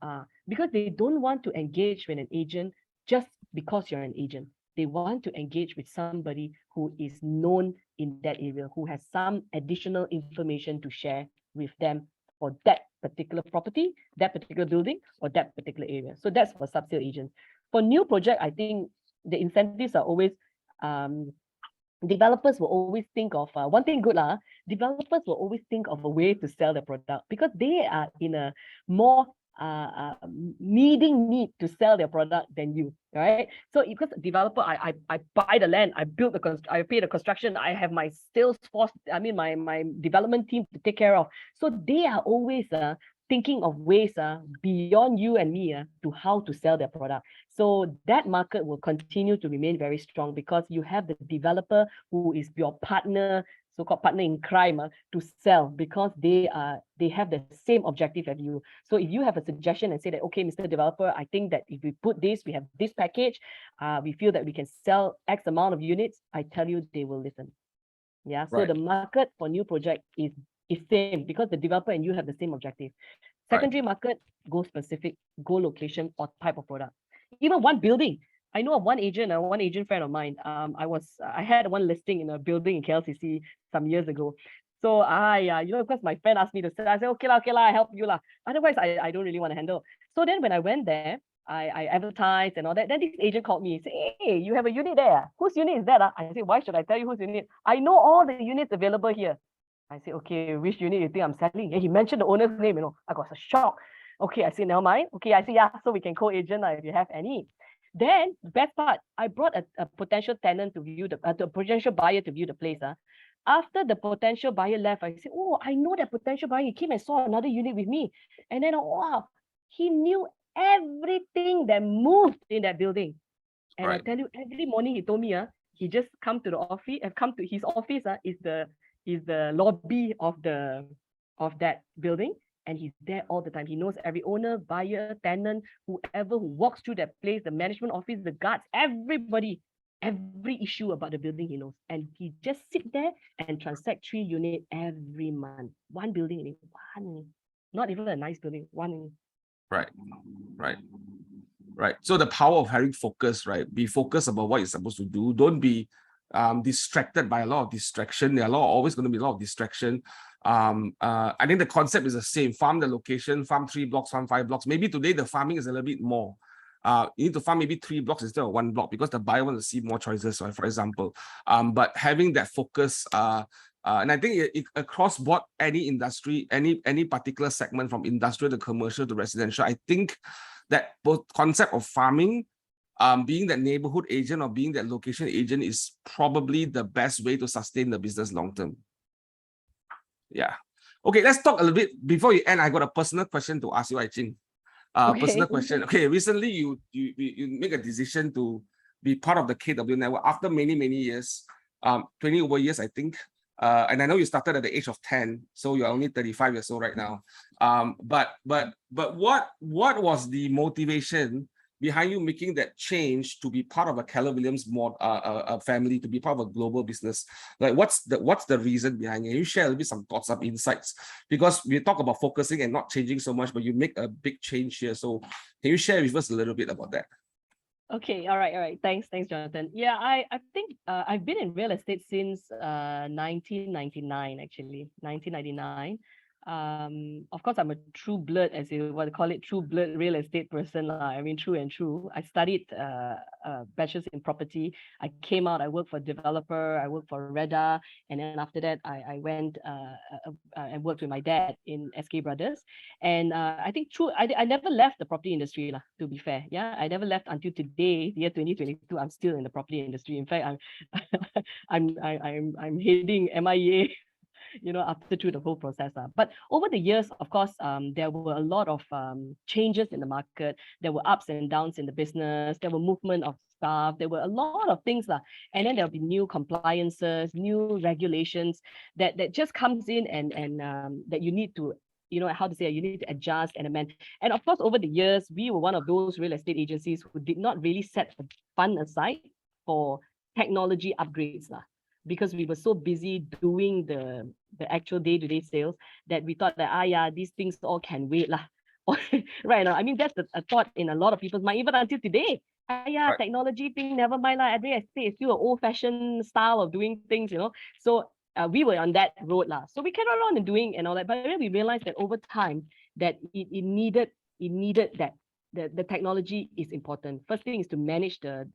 Because they don't want to engage with an agent just because you're an agent. They want to engage with somebody who is known in that area, who has some additional information to share with them for that particular property, that particular building, or that particular area. So that's for sub-sale agents. For new project, I think the incentives are always, developers will always think of one thing good lah. Developers will always think of a way to sell the product because they are in a more need to sell their product than you, right? So because developer, I buy the land, I pay the construction, I have my sales force, I mean my development team to take care of. So they are always thinking of ways beyond you and me to how to sell their product. So that market will continue to remain very strong because you have the developer who is your partner, so-called partner in crime, to sell, because they have the same objective as you. So if you have a suggestion and say that, okay, Mr. Developer, I think that if we put this, we have this package, we feel that we can sell X amount of units, I tell you, they will listen. Yeah. So the market for new project is same because the developer and you have the same objective. Secondary market, go specific, go location or type of product. Even one building. I know of one agent friend of mine. I had one listing in a building in KLCC some years ago. So because my friend asked me to sell, I said, okay lah, I help you lah. Otherwise, I don't really want to handle. So then when I went there, I advertised and all that. Then this agent called me and said, hey, you have a unit there. Whose unit is that? I said, why should I tell you whose unit? I know all the units available here. I said, okay, which unit you think I'm selling? And he mentioned the owner's name, I got a shock. Okay, I said, never mind. Okay, I said, yeah, so we can co-agent if you have any. Then, best part, I brought a potential tenant to view the potential buyer to view the place. After the potential buyer left, I said, oh, I know that potential buyer. He came and saw another unit with me. And then, wow, he knew everything that moved in that building. And I tell you, every morning he told me, he just come to the office, come to his office, is the lobby of that building. And he's there all the time. He knows every owner, buyer, tenant, whoever who walks through that place, the management office, the guards, everybody, every issue about the building he knows. And he just sit there and transact 3 units every month. One building, one. Not even a nice building, one. Right. So the power of having focus, right? Be focused about what you're supposed to do. Don't be distracted by a lot of distraction. There are always going to be a lot of distraction. I think the concept is the same. Farm the location, farm 3 blocks, farm 5 blocks. Maybe today the farming is a little bit more. You need to farm maybe 3 blocks instead of 1 block because the buyer wants to see more choices, right, for example. But having that focus, and I think it across board, any industry, any particular segment from industrial to commercial to residential, I think that both concept of farming, being that neighborhood agent or being that location agent is probably the best way to sustain the business long term. Yeah. Okay, let's talk a little bit before you end. I got a personal question to ask you, Cheng. Personal question. Okay, recently you make a decision to be part of the KW network after many years, 20 over years, I think. And I know you started at the age of 10, so you're only 35 years old right now. But what was the motivation behind you making that change to be part of a Keller Williams family, to be part of a global business? Like, what's the reason behind it? Can you share a little bit some thoughts, some insights? Because we talk about focusing and not changing so much, but you make a big change here. So can you share with us a little bit about that? Okay, all right. Thanks, Jonathan. Yeah, I think I've been in real estate since 1999, actually, 1999. Of course, I'm a true blood, as you want to call it, true blood real estate person. I mean, true and true. I studied bachelor's in property. I came out, I worked for a developer, I worked for Reda, and then after that, I went and worked with my dad in SK Brothers. And I think I never left the property industry, to be fair. Yeah, I never left until today, the year 2022. I'm still in the property industry. In fact, I'm heading MIEA, after through the whole process. But over the years, of course, there were a lot of changes in the market. There were ups and downs in the business. There were movement of staff. There were a lot of things. And then there'll be new compliances, new regulations that just comes in and that you need to, you need to adjust and amend. And of course, over the years, we were one of those real estate agencies who did not really set a fund aside for technology upgrades, because we were so busy doing the actual day-to-day sales that we thought that, these things all can wait. Right now, I mean, that's a thought in a lot of people's mind, even until today. Right. Technology thing, never mind. I think it's still an old-fashioned style of doing things, So we were on that road. So we carried on doing and all that, but then we realized that over time that it needed that the technology is important. First thing is to manage the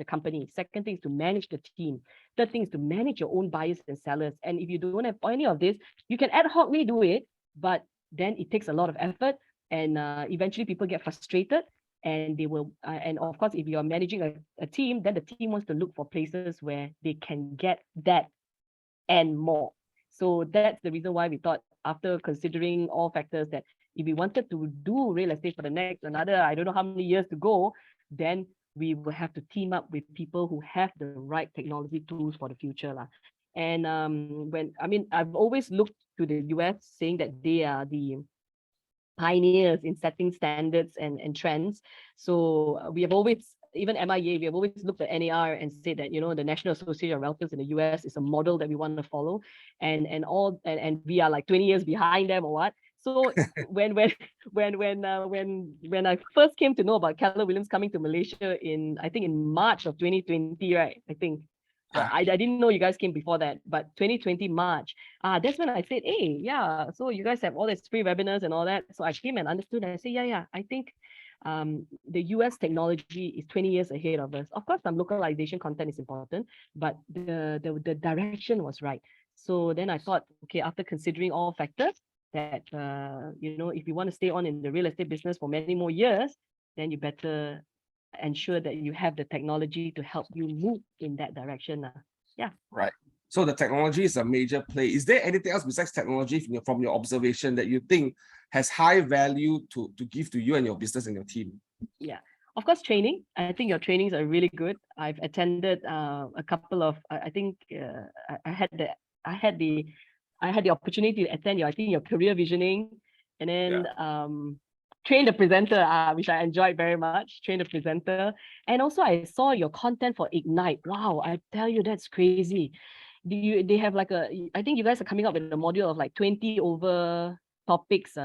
company. Second thing is to manage the team. Third thing is to manage your own buyers and sellers. And if you don't have any of this, you can ad hocly do it, but then it takes a lot of effort, and eventually people get frustrated, and they will. And of course, if you're managing a team, then the team wants to look for places where they can get that and more. So that's the reason why we thought, after considering all factors, that if we wanted to do real estate for the next another, I don't know how many years to go, then we will have to team up with people who have the right technology tools for the future. And I've always looked to the US, saying that they are the pioneers in setting standards and trends. So we have always, even MIEA, we have always looked at NAR and said that, the National Association of Realtors in the US is a model that we want to follow, and we are like 20 years behind them or what. So when I first came to know about Keller Williams coming to Malaysia in March of 2020, right? I think. Yeah. I didn't know you guys came before that, but 2020 March, that's when I said, hey, yeah, so you guys have all these free webinars and all that. So I came and understood, and I said, yeah, I think the US technology is 20 years ahead of us. Of course, some localization content is important, but the direction was right. So then I thought, okay, after considering all factors, that if you want to stay on in the real estate business for many more years, then you better ensure that you have the technology to help you move in that direction. Yeah. Right. So the technology is a major play. Is there anything else besides technology from your observation that you think has high value to give to you and your business and your team? Yeah. Of course, training. I think your trainings are really good. I've attended a couple of. I think I had the I had the I had the opportunity to attend your. I think your career visioning, and Yeah. then train the presenter, which I enjoyed very much. Train the presenter, and also I saw your content for Ignite. Wow, I tell you, that's crazy. They have like I think you guys are coming up with a module of like 20 over topics,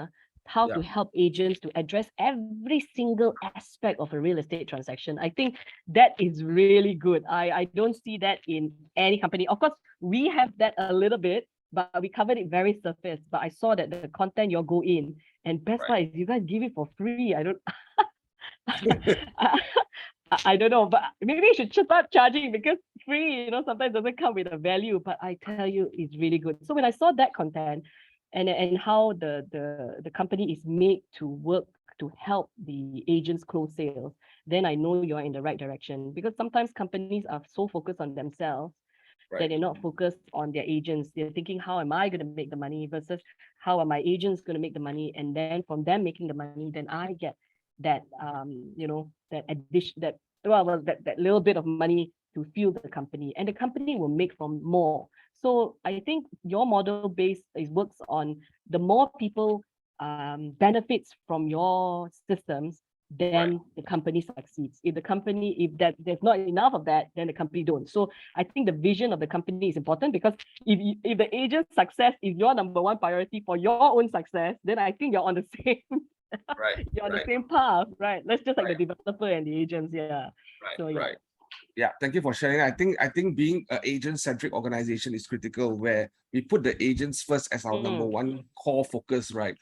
how Yeah. to help agents to address every single aspect of a real estate transaction. I think that is really good. I don't see that in any company. Of course, we have that a little bit, but we covered it very surface. But I saw that the content you'll go in, and best part is you guys give it for free. I don't I don't know, but maybe you should start charging, because free, sometimes doesn't come with a value. But I tell you, it's really good. So when I saw that content, and how the company is made to work to help the agents close sales, then I know you're in the right direction. Because sometimes companies are so focused on themselves that Right. they're not focused on their agents. They're thinking, how am I going to make the money versus how are my agents going to make the money? And then from them making the money, then I get that that addition, that little bit of money to fuel the company, and the company will make from more. So I think your model base works on the more people benefits from your systems, Right. then the company succeeds. If there's not enough of that, then the company don't. So I think the vision of the company is important, because if the agent's success is your number one priority for your own success, then I think you're on the same Right. you're on the Right. same path, right? Let's just like Right. the developer and the agents, yeah. Right. So yeah. Right. Yeah, thank you for sharing. I think being an agent-centric organization is critical, where we put the agents first as our number one core focus, right?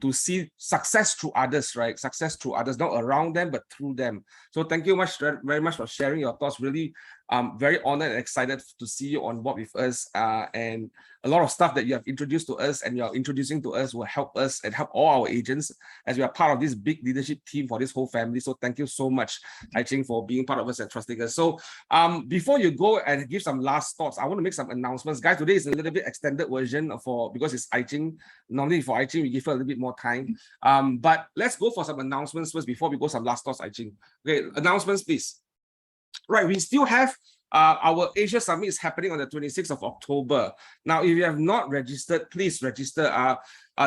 To see success through others, right? Success through others, not around them, but through them. So thank you very much for sharing your thoughts. Really, very honored and excited to see you on board with us. And a lot of stuff that you have introduced to us and you're introducing to us will help us and help all our agents, as we are part of this big leadership team for this whole family. So thank you so much, Cheng, for being part of us and trusting us. So before you go and give some last thoughts, I want to make some announcements. Guys, today is a little bit extended version because it's Cheng. Normally for Cheng, we give her a little bit more time. But let's go for some announcements first before we go some last thoughts, Cheng. Okay, announcements, please. Right, we still have our Asia Summit is happening on the 26th of October. Now, if you have not registered, please register.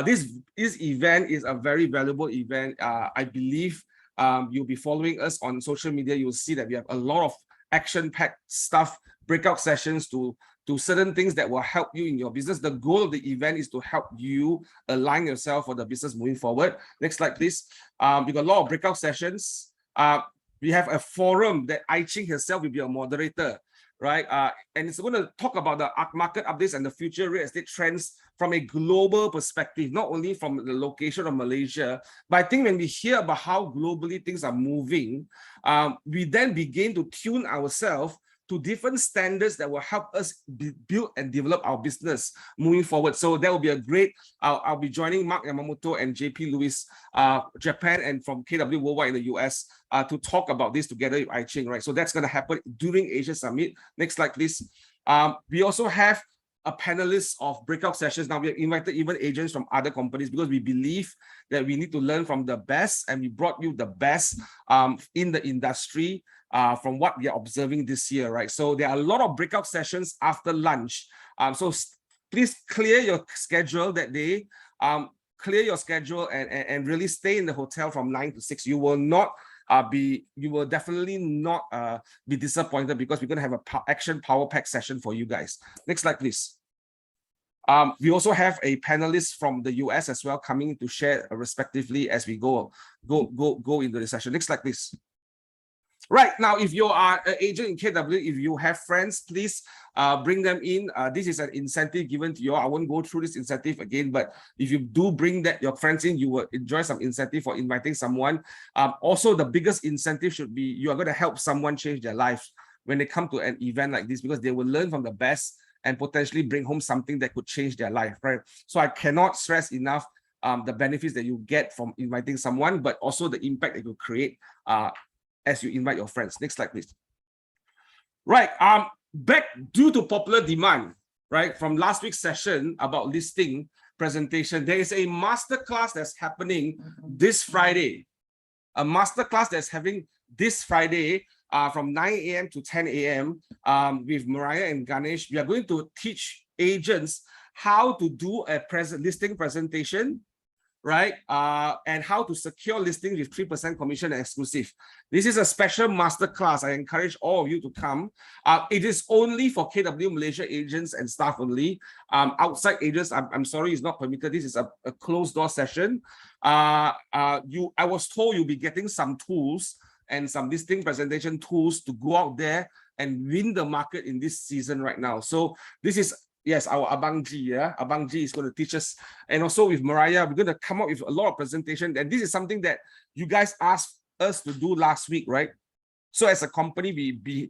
This event is a very valuable event. I believe you'll be following us on social media. You'll see that we have a lot of action-packed stuff, breakout sessions to certain things that will help you in your business. The goal of the event is to help you align yourself for the business moving forward. Next slide, please. We got a lot of breakout sessions. We have a forum that Cheng herself will be a moderator, right? And it's going to talk about the market updates and the future real estate trends from a global perspective, not only from the location of Malaysia, but I think when we hear about how globally things are moving, we then begin to tune ourselves to different standards that will help us build and develop our business moving forward. So that will be a great, I'll be joining Mark Yamamoto and JP Lewis, Japan, and from KW Worldwide in the US to talk about this together with Cheng, right? So that's going to happen during Asia Summit. Next slide, please. We also have a panelist of breakout sessions. Now we have invited even agents from other companies because we believe that we need to learn from the best, and we brought you the best in the industry from what we are observing this year, right? So there are a lot of breakout sessions after lunch. So please clear your schedule that day. Clear your schedule and really stay in the hotel from 9 to 6. You will not you will definitely not be disappointed, because we're going to have a action power pack session for you guys. Next slide, please. We also have a panelist from the US as well coming to share respectively as we go into the session. Next slide, please. Right, now, if you are an agent in KW, if you have friends, please bring them in. This is an incentive given to you. I won't go through this incentive again, but if you do bring your friends in, you will enjoy some incentive for inviting someone. Also, the biggest incentive should be you are going to help someone change their life when they come to an event like this, because they will learn from the best and potentially bring home something that could change their life, right? So I cannot stress enough the benefits that you get from inviting someone, but also the impact that you create as you invite your friends. Next slide, please. Right, back due to popular demand, right, from last week's session about listing presentation, there is a masterclass that's happening this Friday. a masterclass that's having this Friday from 9 a.m. to 10 a.m. With MIEA and Ganesh. We are going to teach agents how to do a listing presentation, right? And how to secure listings with 3% commission and exclusive. This is a special masterclass. I encourage all of you to come. It is only for KW Malaysia agents and staff only. Outside agents, I'm sorry, it's not permitted. This is a closed door session. I was told you'll be getting some tools and some listing presentation tools to go out there and win the market in this season right now. So this is, yes, our Abang G, yeah? Abang G is going to teach us. And also with MIEA, we're going to come up with a lot of presentation. And this is something that you guys asked us to do last week, right? So as a company, we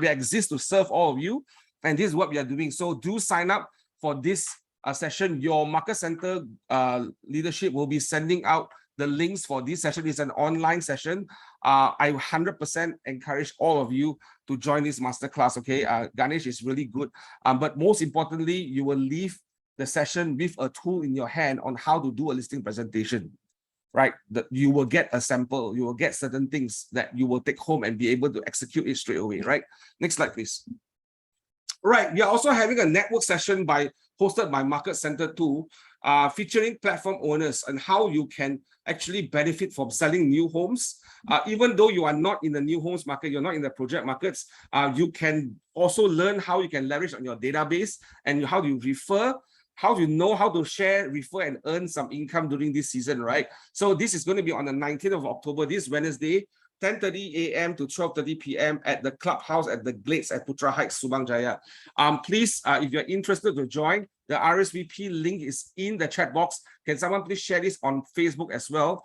exist to serve all of you. And this is what we are doing. So do sign up for this session. Your market center leadership will be sending out the links for this session. Is an online session. I 100% encourage all of you to join this masterclass, okay? Ganesh is really good. But most importantly, you will leave the session with a tool in your hand on how to do a listing presentation, right? You will get a sample, you will get certain things that you will take home and be able to execute it straight away, right? Next slide, please. Right, we are also having a network session hosted by Market Center 2, featuring platform owners and how you can actually benefit from selling new homes. Even though you are not in the new homes market, you're not in the project markets, you can also learn how you can leverage on your database and how do you refer, how do you know how to share, refer, and earn some income during this season, right? So this is going to be on the 19th of October, this Wednesday, 10:30 a.m. to 12:30 p.m. at the clubhouse at the Glades at Putra Heights, Subang Jaya. Please, if you're interested to join, the RSVP link is in the chat box. Can someone please share this on Facebook as well?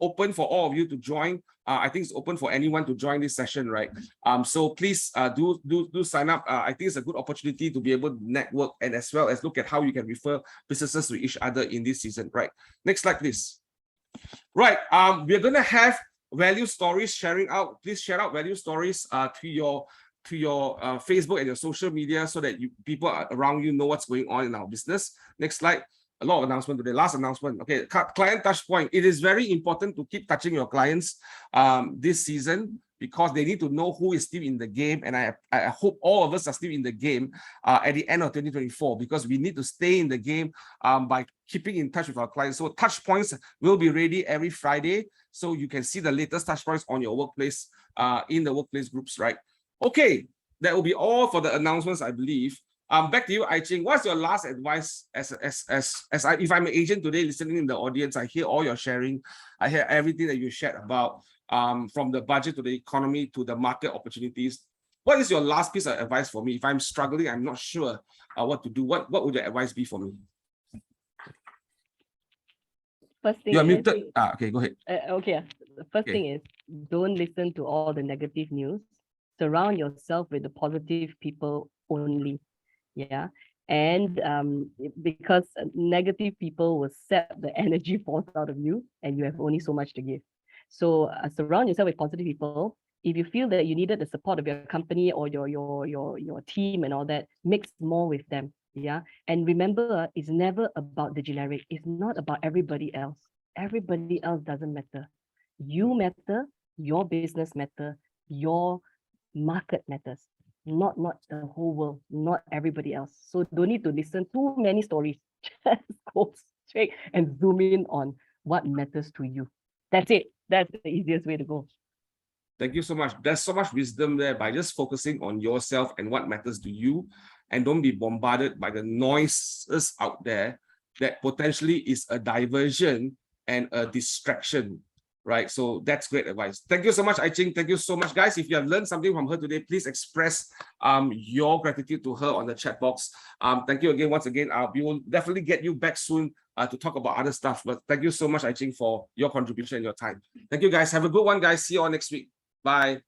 Open for all of you to join. I think it's open for anyone to join this session, right? So please do sign up. I think it's a good opportunity to be able to network and as well as look at how you can refer businesses to each other in this season, right? Next slide, please. Right, we're gonna have value stories sharing out. Please share out value stories to your Facebook and your social media so that people around you know what's going on in our business. Next slide. A lot of announcement today. Last announcement. Okay, client touch point. It is very important to keep touching your clients this season because they need to know who is still in the game. And I hope all of us are still in the game at the end of 2024 because we need to stay in the game by keeping in touch with our clients. So touch points will be ready every Friday. So you can see the latest touch points on your workplace, in the workplace groups, right? Okay, that will be all for the announcements, I believe. Back to you, Cheng. What's your last advice if I'm an agent today listening in the audience? I hear all your sharing. I hear everything that you shared about from the budget to the economy to the market opportunities. What is your last piece of advice for me? If I'm struggling, I'm not sure what to do. What would your advice be for me? First thing You're muted. Okay, go ahead. Okay, the first thing is don't listen to all the negative news. Surround yourself with the positive people only. Yeah. And because negative people will sap the energy force out of you and you have only so much to give. So surround yourself with positive people. If you feel that you needed the support of your company or your team and all that, mix more with them. Yeah. And remember, it's never about the generic. It's not about everybody else. Everybody else doesn't matter. You matter, your business matter, your market matters. Not the whole world, not everybody else. So don't need to listen to many stories. Just go straight and zoom in on what matters to you. That's it. That's the easiest way to go. Thank you so much. There's so much wisdom there by just focusing on yourself and what matters to you, and don't be bombarded by the noises out there that potentially is a diversion and a distraction, right? So that's great advice. Thank you so much, Cheng. Thank you so much, guys. If you have learned something from her today, please express your gratitude to her on the chat box. Thank you again, once again. We will definitely get you back soon to talk about other stuff. But thank you so much, Cheng, for your contribution and your time. Thank you, guys. Have a good one, guys. See you all next week. Bye.